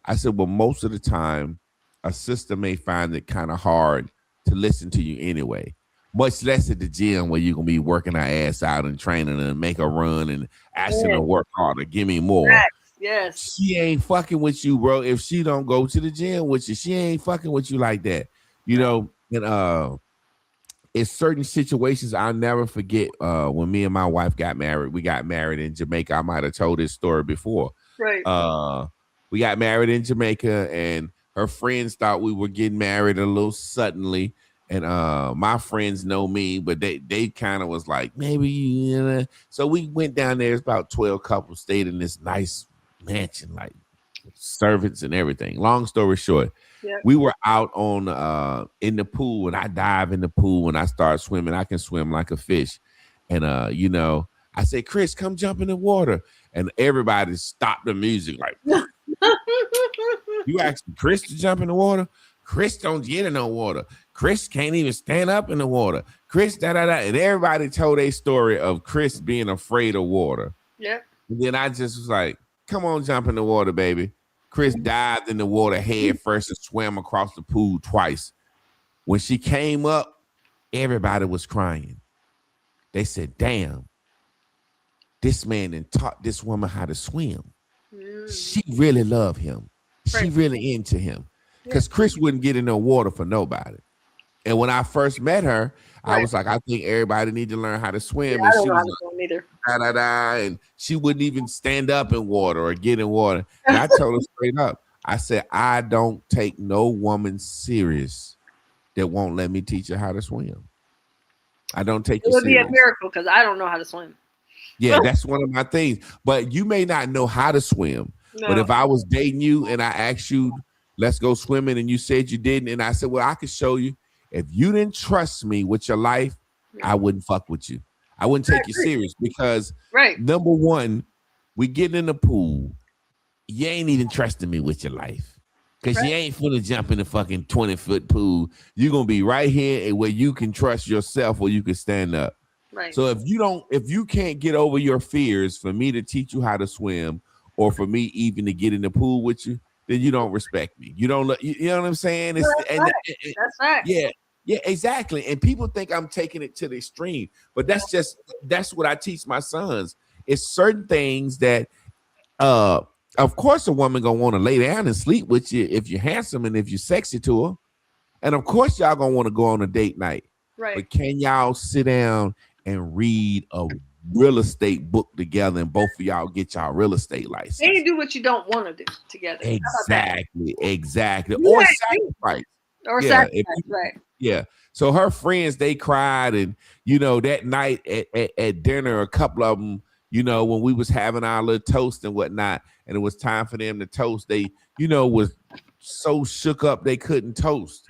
I said, "Well, most of the time, a sister may find it kind of hard to listen to you anyway. Much less at the gym where you're gonna be working her ass out and training and make her run and asking her to work harder, give me more." Yes. She ain't fucking with you, bro. If she don't go to the gym with you, she ain't fucking with you like that. You know, and in certain situations, I'll never forget when me and my wife got married. We got married in Jamaica. I might have told this story before. Right. We got married in Jamaica, and her friends thought we were getting married a little suddenly. And my friends know me, but they kind of was like, maybe, you know. So we went down there. It's about 12 couples, stayed in this nice mansion, like servants and everything. Long story short, we were out on in the pool, and I dive in the pool when I start swimming. I can swim like a fish. And you know, I say, "Chris, come jump in the water." And everybody stopped the music like, "You asking Chris to jump in the water? Chris don't get in no water. Chris can't even stand up in the water. Chris, da da da." And everybody told a story of Chris being afraid of water. Yep. And then I just was like, "Come on, jump in the water, baby." Chris dived in the water head first and swam across the pool twice. When she came up, everybody was crying. They said, "Damn, this man done taught this woman how to swim. She really loved him. She really into him." Because Chris wouldn't get in no water for nobody. And when I first met her, I was like, "I think everybody need to learn how to swim." Yeah, And I she don't know how was to swim either. like, da, da, da, and she wouldn't even stand up in water or get in water. And I told her straight up, I said, "I don't take no woman serious that won't let me teach her how to swim. I don't take It you would be serious." a miracle because I don't know how to swim. Yeah, that's one of my things. But you may not know how to swim. No. But if I was dating you and I asked you, "Let's go swimming," and you said you didn't, and I said, "Well, I could show you." If you didn't trust me with your life, I wouldn't fuck with you. I wouldn't take you serious because number one, we get in the pool. You ain't even trusting me with your life because you ain't finna jump in the fucking 20-foot pool. You're gonna be right here where you can trust yourself, where you can stand up. Right. So if you can't get over your fears for me to teach you how to swim, or for me even to get in the pool with you, then you don't respect me. You don't. You know what I'm saying? That's fact. Yeah, exactly. And people think I'm taking it to the extreme, but that's what I teach my sons. It's certain things that, of course, a woman gonna want to lay down and sleep with you if you're handsome and if you're sexy to her, and of course y'all gonna want to go on a date night. Right. But can y'all sit down and read a real estate book together and both of y'all get y'all real estate They license. ain't do what you don't want to do together. How about that? Exactly. You Or ain't sacrifice. or Yeah. If sacrifice, you, right? yeah. So her friends, they cried, and that night at dinner, a couple of them, when we was having our little toast and whatnot, and it was time for them to toast, they, was so shook up they couldn't toast.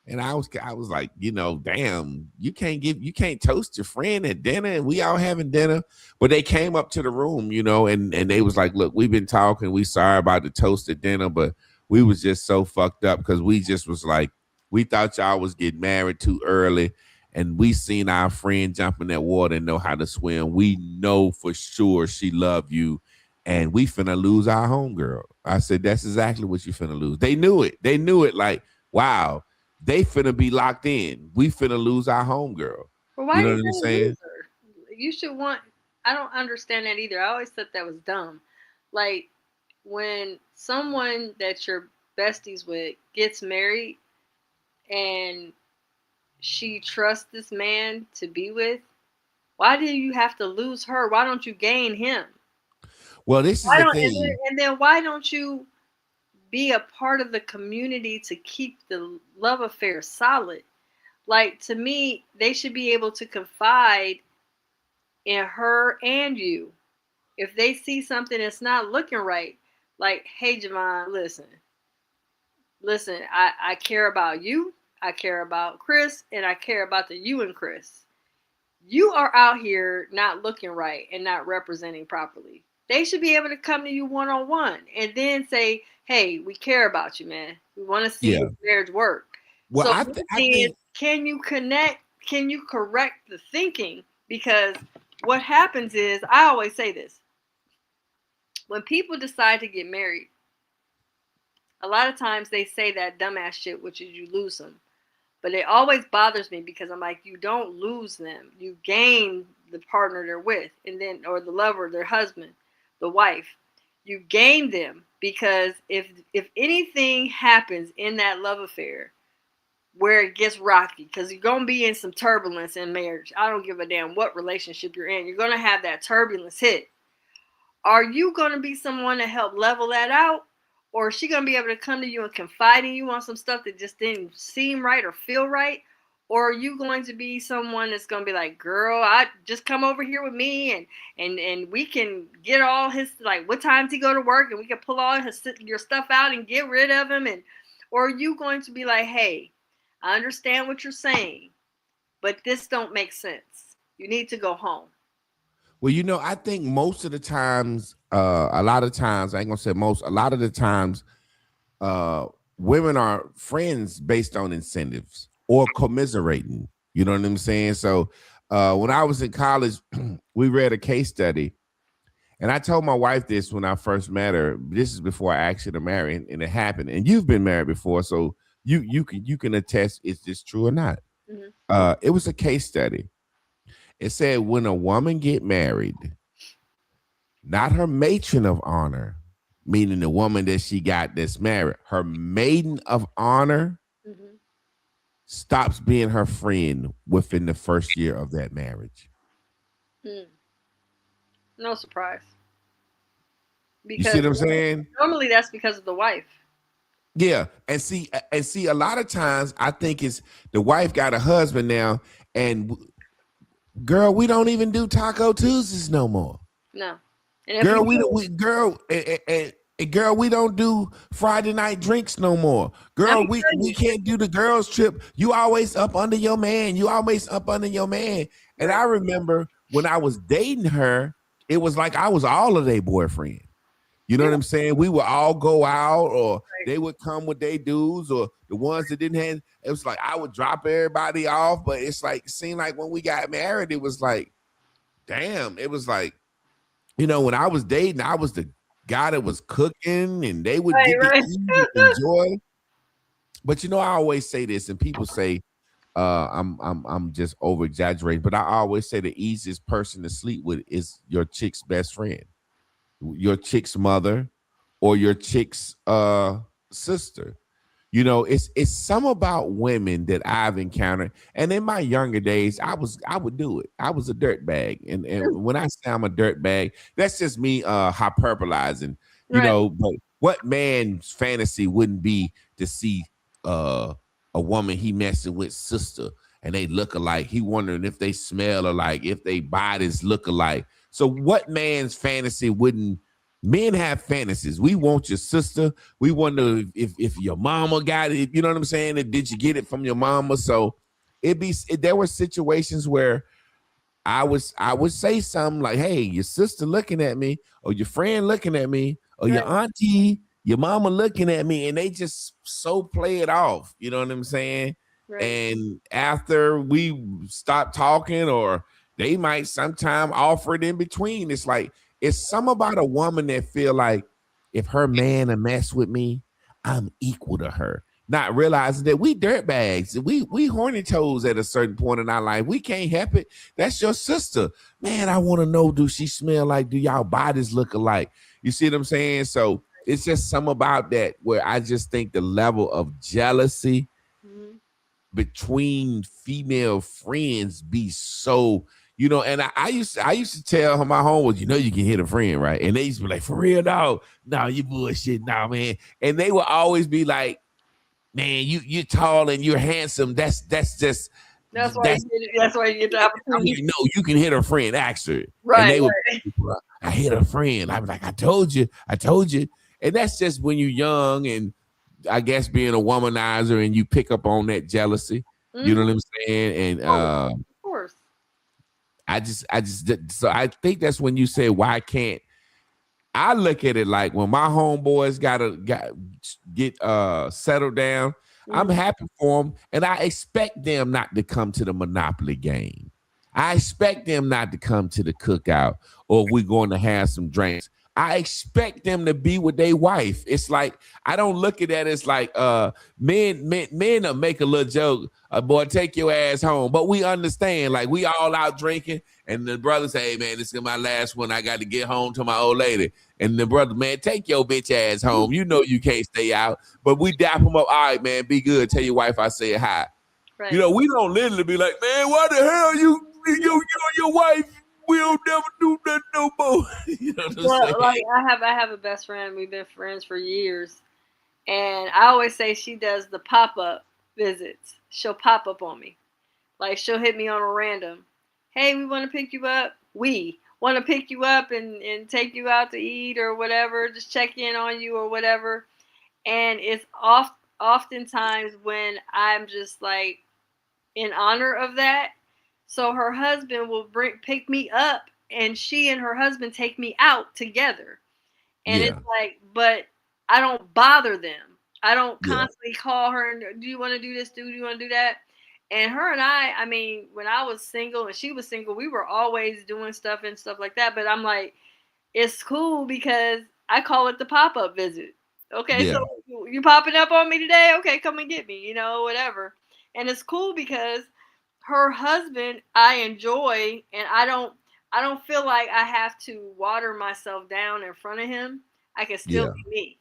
And I was like, damn, you can't toast your friend at dinner, and we all having dinner. But they came up to the room, and they was like, look, we've been talking, we sorry about the toast at dinner, but we was just so fucked up because we just was like, we thought y'all was getting married too early, and we seen our friend jump in that water and know how to swim. We know for sure she love you, and we finna lose our homegirl. I said, that's exactly what you finna lose. They knew it. They knew it. Like, wow, they finna be locked in. We finna lose our homegirl. But why You are know you what I'm gonna saying? lose her? You should want. I don't understand that either. I always thought that was dumb. Like when someone that you're besties with gets married and she trusts this man to be with, why do you have to lose her? Why don't you gain him? Well, this is Why the don't thing. and then why don't you be a part of the community to keep the love affair solid? Like to me, they should be able to confide in her and you. If they see something that's not looking right, like, hey Javon, listen, I care about you, I care about Chris, and I care about the you and Chris. You are out here not looking right and not representing properly. They should be able to come to you one on one and then say, hey, we care about you, man. We want to see Yeah. this marriage work. Well, So my I thing is, think can you connect? Can you correct the thinking? Because what happens is, I always say this: when people decide to get married, a lot of times they say that dumbass shit, which is you lose them. But it always bothers me because I'm like, you don't lose them. You gain the partner they're with, and then, or the lover, their husband, the wife. You gain them because if anything happens in that love affair where it gets rocky, because you're gonna be in some turbulence in marriage. I don't give a damn what relationship you're in. You're gonna have that turbulence hit. Are you going to be someone to help level that out? Or is she going to be able to come to you and confide in you on some stuff that just didn't seem right or feel right? Or are you going to be someone that's going to be like, girl, I just come over here with me and we can get all his, like, what time does he go to work, and we can pull all your stuff out and get rid of him? And or are you going to be like, hey, I understand what you're saying, but this don't make sense. You need to go home. Well, I think most of the times, a lot of times, I ain't gonna say most, a lot of the times, uh, women are friends based on incentives or commiserating. You know what I'm saying? So, when I was in college, we read a case study, and I told my wife this when I first met her. This is before I asked her to marry, and it happened. And you've been married before, so you can attest, is this true or not? Mm-hmm. It was a case study. It said when a woman get married, not her matron of honor, meaning the woman that she got that's married, her maiden of honor Mm-hmm. stops being her friend within the first year of that marriage. Mm. No surprise. You see Because what I'm saying? normally that's because of the wife. Yeah, and see, a lot of times I think it's the wife got a husband now, and girl, we don't even do Taco Tuesdays no more. No. And if we Girl, we do, don't. We girl, and girl, we don't do Friday night drinks no more. let Girl, me we tell we you. can't do the girls trip. You always up under your man. You always up under your man. And Right. I remember when I was dating her, it was like I was all of their boyfriend. You know Yeah. what I'm saying? We would all go out, or Right. they would come with their dudes, or the ones that didn't have. It was like I would drop everybody off, but it's like it seemed like when we got married, it was like, damn, it was like, when I was dating, I was the guy that was cooking, and they would Right. get to Right. eat and enjoy. But I always say this, and people say I'm just over exaggerating, but I always say the easiest person to sleep with is your chick's best friend, your chick's mother, or your chick's sister. You know, it's some about women that I've encountered. And in my younger days, I would do it. I was a dirt bag. And when I say I'm a dirt bag, that's just me hyperbolizing, you Right. know, but what man's fantasy wouldn't be to see uh a woman he messing with sister and they look alike. He wondering if they smell alike, if they bodies look alike. So what man's fantasy wouldn't men have fantasies? We want your sister. We wonder if your mama got it. You know what I'm saying? And did you get it from your mama? So there were situations where I would say something like, "Hey, your sister looking at me, or your friend looking at me, or your Right. auntie, your mama looking at me," and they just so play it off. You know what I'm saying? Right. And after we stop talking, or they might sometime offer it in between. It's like it's some about a woman that feel like if her man a mess with me, I'm equal to her. Not realizing that we dirtbags, we horny toes at a certain point in our life. We can't help it. That's your sister. Man, I want to know, do she smell like, do y'all bodies look alike? You see what I'm saying? So it's just some about that where I just think the level of jealousy Mhm. between female friends be so, you know, and I used to tell her, my homies, you know, you can hit a friend, right? And they used to be like, for real, dog. No, you bullshit, no, man. And they would always be like, man, you're tall and you're handsome. That's just That's why that's you get it. That's why you get the I'm like, opportunity. no, you can hit a friend, ask her. And Right. they would, Right. I hit a friend. I was like, I told you, I told you. And that's just when you're young and I guess being a womanizer and you pick up on that jealousy. You know Mhm. what I'm saying? And Of course. so I think that's when you say, why can't I look at it like when my homeboys get settled down, I'm Mhm. happy for them, and I expect them not to come to the Monopoly game. I expect them not to come to the cookout, or if we're going to have some drinks. I expect them to be with their wife. It's like I don't look at that as like men make a little joke, boy, take your ass home. But we understand, like we all out drinking, and the brother say, hey man, this is my last one. I got to get home to my old lady. And the brother, man, take your bitch ass home. You know you can't stay out. But we dap him up. All right, man, be good. Tell your wife I said hi. You Right. know, we don't literally be like, man, why the hell you and your wife, we'll never do that no more. You know what I'm Well, saying? like I have a best friend. We've been friends for years, and I always say she does the pop up visits. She'll pop up on me. Like she'll hit me on a random. Hey, we want to pick you up. We want to pick you up and take you out to eat or whatever. Just check in on you or whatever. And it's oftentimes when I'm just like in honor of that. So her husband will pick me up, and she and her husband take me out together. And it's Yeah, like, but I don't bother them. I don't yeah, constantly call her and do you want to do this? Do you want to do that? And her and I mean, when I was single and she was single, we were always doing stuff and stuff like that. But I'm like, it's cool because I call it the pop up visit. Okay, so yeah, you popping up on me today? Okay, come and get me, whatever. And it's cool because her husband I enjoy, and I don't feel like I have to water myself down in front of him. I can still yeah, be me.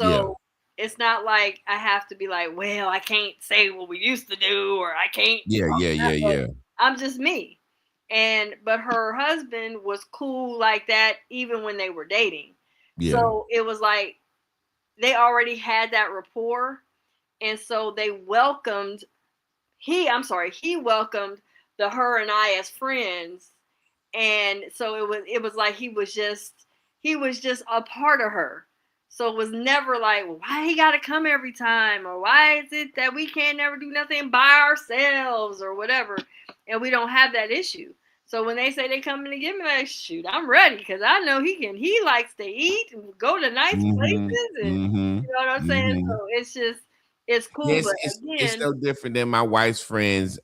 yeah, So it's not like I have to be like, well, I can't say what we used to do, or I can't yeah, talk yeah, yeah, about, but yeah, I'm just me. But her husband was cool like that even when they were dating. yeah, So it was like they already had that rapport, and so they welcomed he welcomed the her and I as friends, and so it was like he was just a part of her. So it was never like, well, why he got to come every time, or why is it that we can't never do nothing by ourselves or whatever, and we don't have that issue. So when they say they coming to get me, like, shoot, I'm ready because I know he likes to eat and go to nice mm-hmm, places, and mm-hmm, you know what I'm saying. mm-hmm. So it's cool, Yes, but it's again, no different than my wife's friends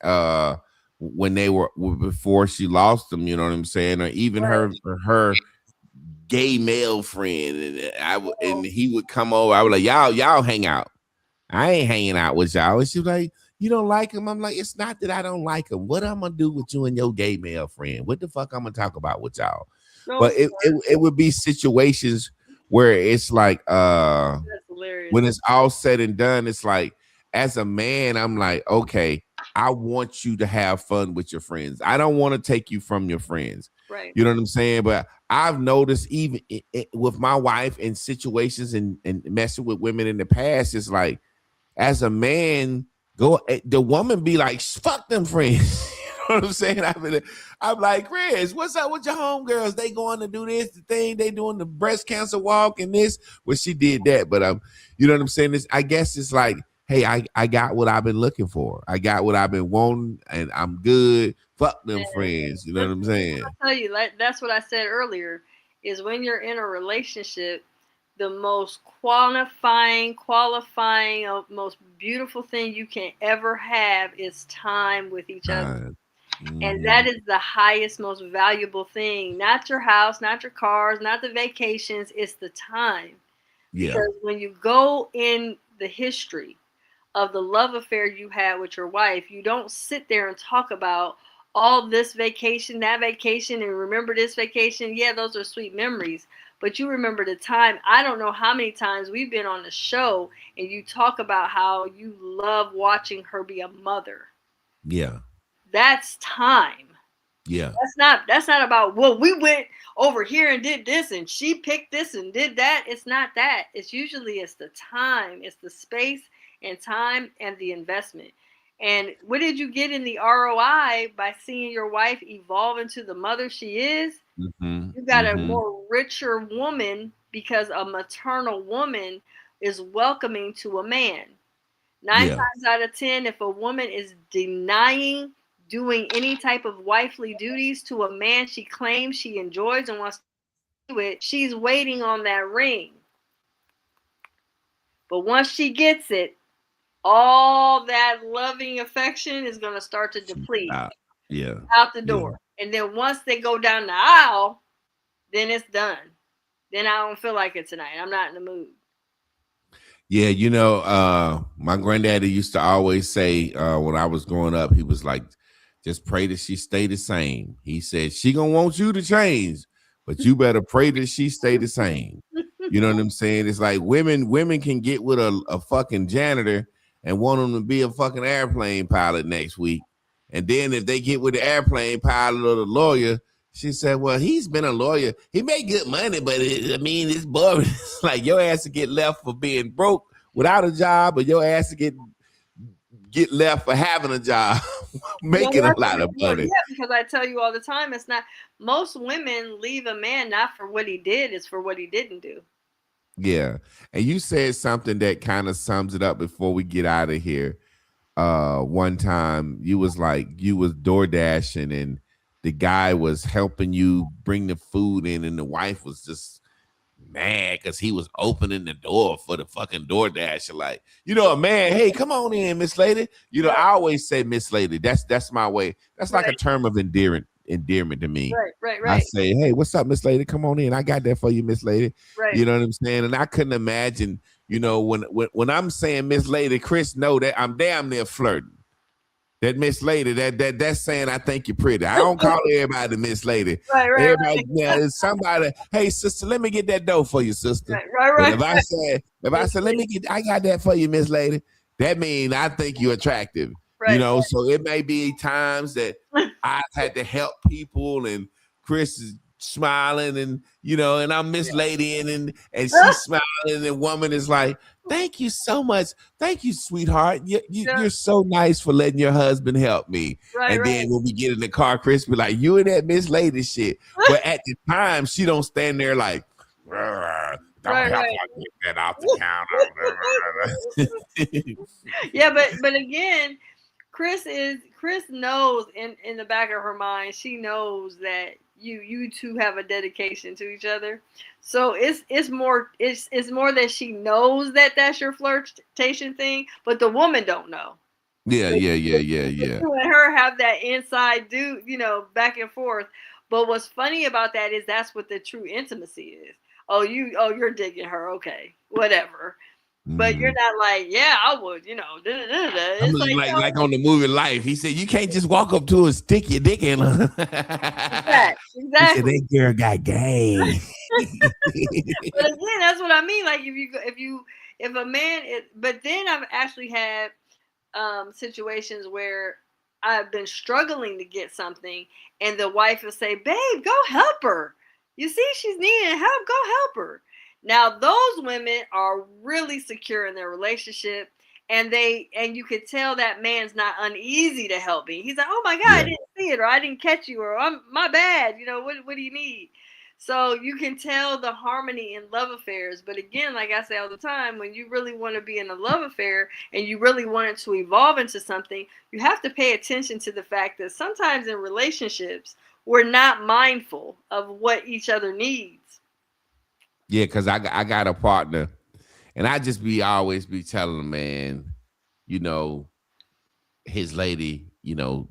when they were before she lost them, you know what I'm saying? Or even right. her gay male friend, and and Oh, he would come over. I was like, y'all hang out. I ain't hanging out with y'all. And she was like, you don't like him? I'm like, it's not that I don't like him. What I'm gonna do with you and your gay male friend? What the fuck I'm gonna talk about with y'all? no, But it would be situations where it's like that's when hilarious. it's all said and done, it's like, as a man, I'm like, okay, I want you to have fun with your friends. I don't want to take you from your friends. Right. You know what I'm saying? But I've noticed even with my wife in situations and messing with women in the past, it's like, as a man, the woman be like, fuck them friends. You know what I'm saying? I'm like, Chris, what's up with your homegirls? They going to do this, the thing, they doing the breast cancer walk and this. Well, she did that, but you know what I'm saying? I guess it's like, hey, I got what I've been looking for. I got what I've been wanting, and I'm good. Fuck them friends. You know what I'm saying? I'll tell you, that's what I said earlier, is when you're in a relationship, the most qualifying, most beautiful thing you can ever have is time with each other. And that is the highest, most valuable thing. Not your house, not your cars, not the vacations. It's the time. Yeah. Because when you go in the history of the love affair you had with your wife, you don't sit there and talk about all this vacation, that vacation, and remember this vacation. Yeah, those are sweet memories. But you remember the time. I don't know how many times we've been on the show and you talk about how you love watching her be a mother. Yeah. That's time. Yeah. That's not about, well, we went over here and did this and she picked this and did that. It's not that. It's the time, it's the space and time and the investment. And what did you get in the ROI by seeing your wife evolve into the mother she is? You got a more richer woman, because a maternal woman is welcoming to a man. 9 times out of 10, if a woman is denying doing any type of wifely duties to a man she claims she enjoys and wants to do it, she's waiting on that ring. But once she gets it, all that loving affection is going to start to deplete out the door. And then once they go down the aisle, then it's done. Then I don't feel like it tonight. I'm not in the mood. Yeah, you know, my granddaddy used to always say when I was growing up, he was like, just pray that she stay the same. He said, she gonna want you to change, but you better pray that she stay the same. You know what I'm saying? It's like women can get with a fucking janitor and want them to be a fucking airplane pilot next week. And then if they get with the airplane pilot or the lawyer, she said, well, he's been a lawyer. He made good money, but it's boring. It's like your ass to get left for being broke without a job, or your ass to get left for having a job, making a lot of money. Yeah, because I tell you all the time, it's not, most women leave a man not for what he did, it's for what he didn't do. Yeah. And you said something that kind of sums it up before we get out of here. One time you was door dashing and the guy was helping you bring the food in, and the wife was just mad because he was opening the door for the fucking door dasher. Like, you know, a man, hey, come on in, Miss Lady. You know, I always say Miss Lady. That's my way. That's like a term of endearment to me. Right. I say, hey, what's up, Miss Lady? Come on in. I got that for you, Miss Lady. Right. You know what I'm saying? And I couldn't imagine, you know, when I'm saying Miss Lady, Chris know that I'm damn near flirting. That Miss Lady, that's saying I think you're pretty. I don't call everybody Miss Lady. Right. Everybody, somebody, hey sister, let me get that dough for you, sister. Right. But if I said, I got that for you, Miss Lady, that means I think you're attractive. Right. You know, so it may be times that I've had to help people, and Chris is smiling, and you know, and I'm Miss Lady, and she's smiling, and the woman is like, thank you so much. Thank you, sweetheart. You're so nice for letting your husband help me. Right. Then when we get in the car, Chris be like, you and that Miss Lady shit. But at the time, she don't stand there like, don't help her get that off the counter. Yeah, but again, Chris knows in the back of her mind, she knows that you two have a dedication to each other. So it's more that she knows that that's your flirtation thing, but the woman don't know. Yeah. You and her have that inside back and forth. But what's funny about that is that's what the true intimacy is. You're digging her, okay, whatever. But you're not like, yeah, I would, It's like on the movie Life. He said, you can't just walk up to her, stick your dick in her. Exactly. He said, that girl got game. But again, that's what I mean. Like if if a man is, but then I've actually had situations where I've been struggling to get something, and the wife will say, "Babe, go help her. You see, she's needing help. Go help her." Now, those women are really secure in their relationship, and you could tell that man's not uneasy to help me. He's like, "Oh my God, I Yeah. didn't see it, or I didn't catch you, or I'm my bad. What do you need?" So you can tell the harmony in love affairs. But again, like I say all the time, when you really want to be in a love affair and you really want it to evolve into something, you have to pay attention to the fact that sometimes in relationships, we're not mindful of what each other needs. Yeah, because I got a partner, and I just be always be telling him, man, you know, his lady,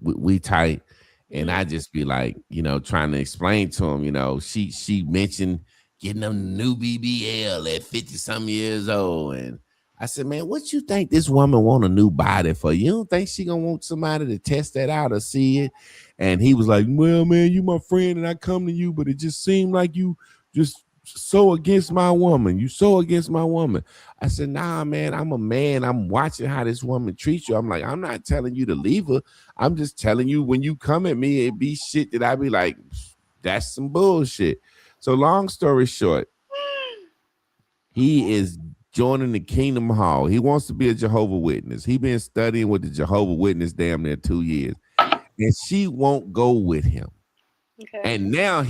we tight. And Mm-hmm. I just be like, trying to explain to him, she mentioned getting a new BBL at 50 some years old. And I said, man, what you think this woman want a new body for? You don't think she gonna want somebody to test that out or see it? And he was like, well, man, you my friend and I come to you, but it just seemed like you just so against my woman. You so against my woman. I said, nah, man, I'm a man. I'm watching how this woman treats you. I'm like, I'm not telling you to leave her. I'm just telling you, when you come at me, it be shit that I be like, that's some bullshit. So long story short, he is joining the Kingdom Hall. He wants to be a Jehovah Witness. He been studying with the Jehovah Witness damn near 2 years. And she won't go with him. Okay. And now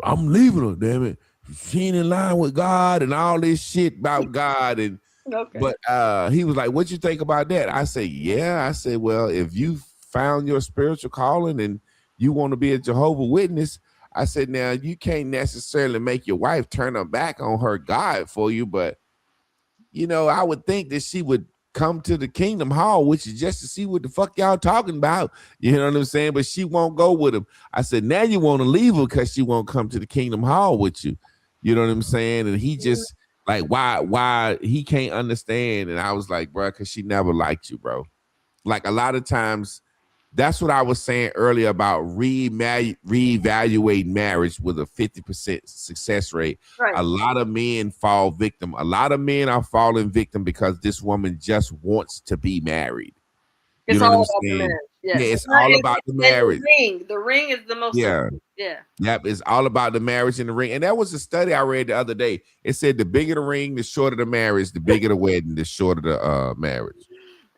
I'm leaving her, damn it. She ain't in line with God and all this shit about God. Okay. But he was like, what you think about that? I say, yeah. I said, well, if you found your spiritual calling and you want to be a Jehovah Witness, I said, now you can't necessarily make your wife turn her back on her God for you, but I would think that she would come to the Kingdom Hall, which is just to see what the fuck y'all talking about. You know what I'm saying? But she won't go with him. I said, now you want to leave her because she won't come to the Kingdom Hall with you. You know what I'm saying? And he just like, why he can't understand. And I was like, bro, because she never liked you, bro. Like a lot of times, that's what I was saying earlier about reevaluating marriage with a 50% success rate. Right. A lot of men fall victim. A lot of men are falling victim because this woman just wants to be married. You It's know what all I'm about the saying? marriage. Yeah. Yeah, it's all about the And marriage. the ring. The ring is the most Yeah. important. Yeah. Yep, it's all about the marriage and the ring. And that was a study I read the other day. It said the bigger the ring, the shorter the marriage, the bigger the wedding, the shorter the marriage.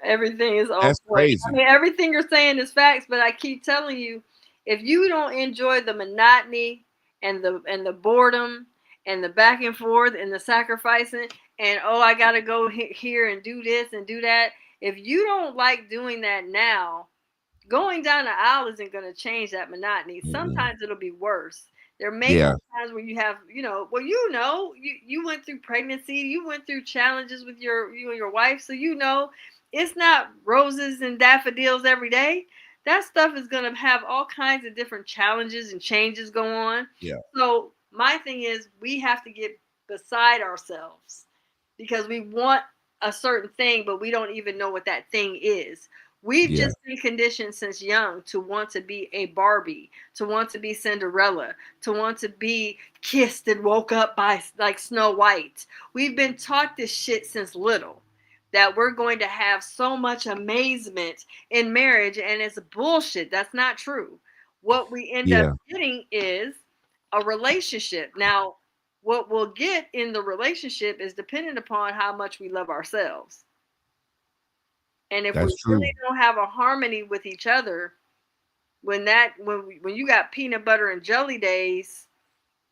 Everything is on That's point. I crazy. mean, everything you're saying is facts, but I keep telling you, if you don't enjoy the monotony and the boredom and the back and forth and the sacrificing and oh, I gotta go here and do this and do that. If you don't like doing that now, going down the aisle isn't going to change that monotony. Mhm. Sometimes it'll be worse. There may be Yeah, times where you have, well, you went through pregnancy, you went through challenges with you and your wife, so it's not roses and daffodils every day. That stuff is going to have all kinds of different challenges and changes go on. yeah, So my thing is, we have to get beside ourselves because we want a certain thing, but we don't even know what that thing is. We've yeah, just been conditioned since young to want to be a Barbie, to want to be Cinderella, to want to be kissed and woke up by like Snow White. We've been taught this shit since little that we're going to have so much amazement in marriage, and it's bullshit. That's not true. What we end up yeah, getting is a relationship. Now, what we'll get in the relationship is dependent upon how much we love ourselves. And if we that's really true. don't have a harmony with each other, when you got peanut butter and jelly days,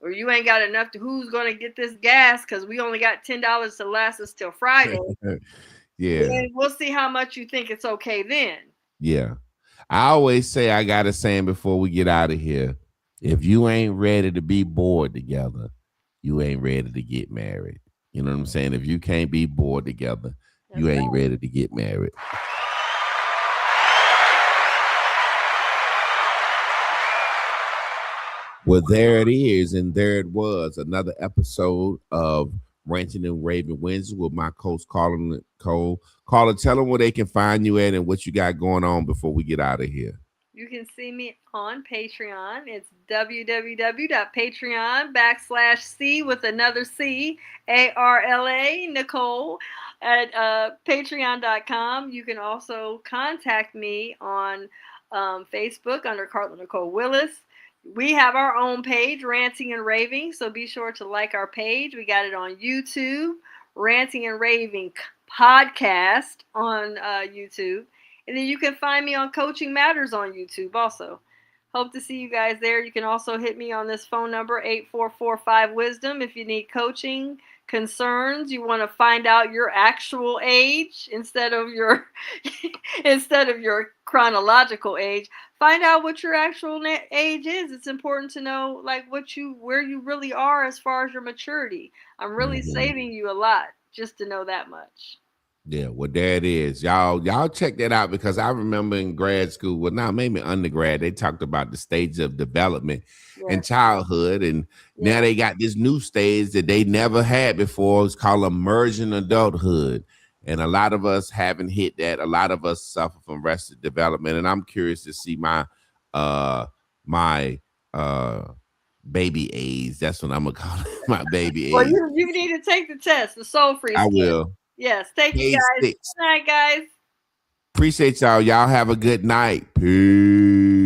or you ain't got enough to who's gonna get this gas because we only got $10 to last us till Friday, Yeah, then we'll see how much you think it's okay then. yeah. I always say I got a saying before we get out of here. If you ain't ready to be bored together, you ain't ready to get married. You know what I'm saying? If you can't be bored together, you That's ain't ready to get married. Well, there it is, and there it was, another episode of Ranting and Raving Wednesdays with my coach Carla Nicole. Carla, tell them where they can find you at and what you got going on before we get out of here. You can see me on Patreon. It's www.patreon.com/C with another C, ARLA, Nicole, at patreon.com. You can also contact me on Facebook under Carla Nicole Willis. We have our own page, Ranting and Raving, so be sure to like our page. We got it on YouTube, Ranting and Raving podcast on YouTube. And then you can find me on Coaching Matters on YouTube also. Hope to see you guys there. You can also hit me on this phone number, 8445-WISDOM, if you need coaching concerns. You want to find out your actual age instead of your instead of your chronological age. Find out what your actual age is. It's important to know like where you really are as far as your maturity. I'm really saving you a lot just to know that much. Yeah, well, there it is. Y'all check that out because I remember in grad school, well, now maybe undergrad, they talked about the stage of development in childhood. And now they got this new stage that they never had before. It's called emerging adulthood. And a lot of us haven't hit that. A lot of us suffer from arrested development. And I'm curious to see my baby age. That's what I'm gonna call it. My baby age. Well, you need to take the test, the soul free. I will. Yes, thank you guys. Good night, guys. Appreciate y'all. Y'all have a good night. Peace.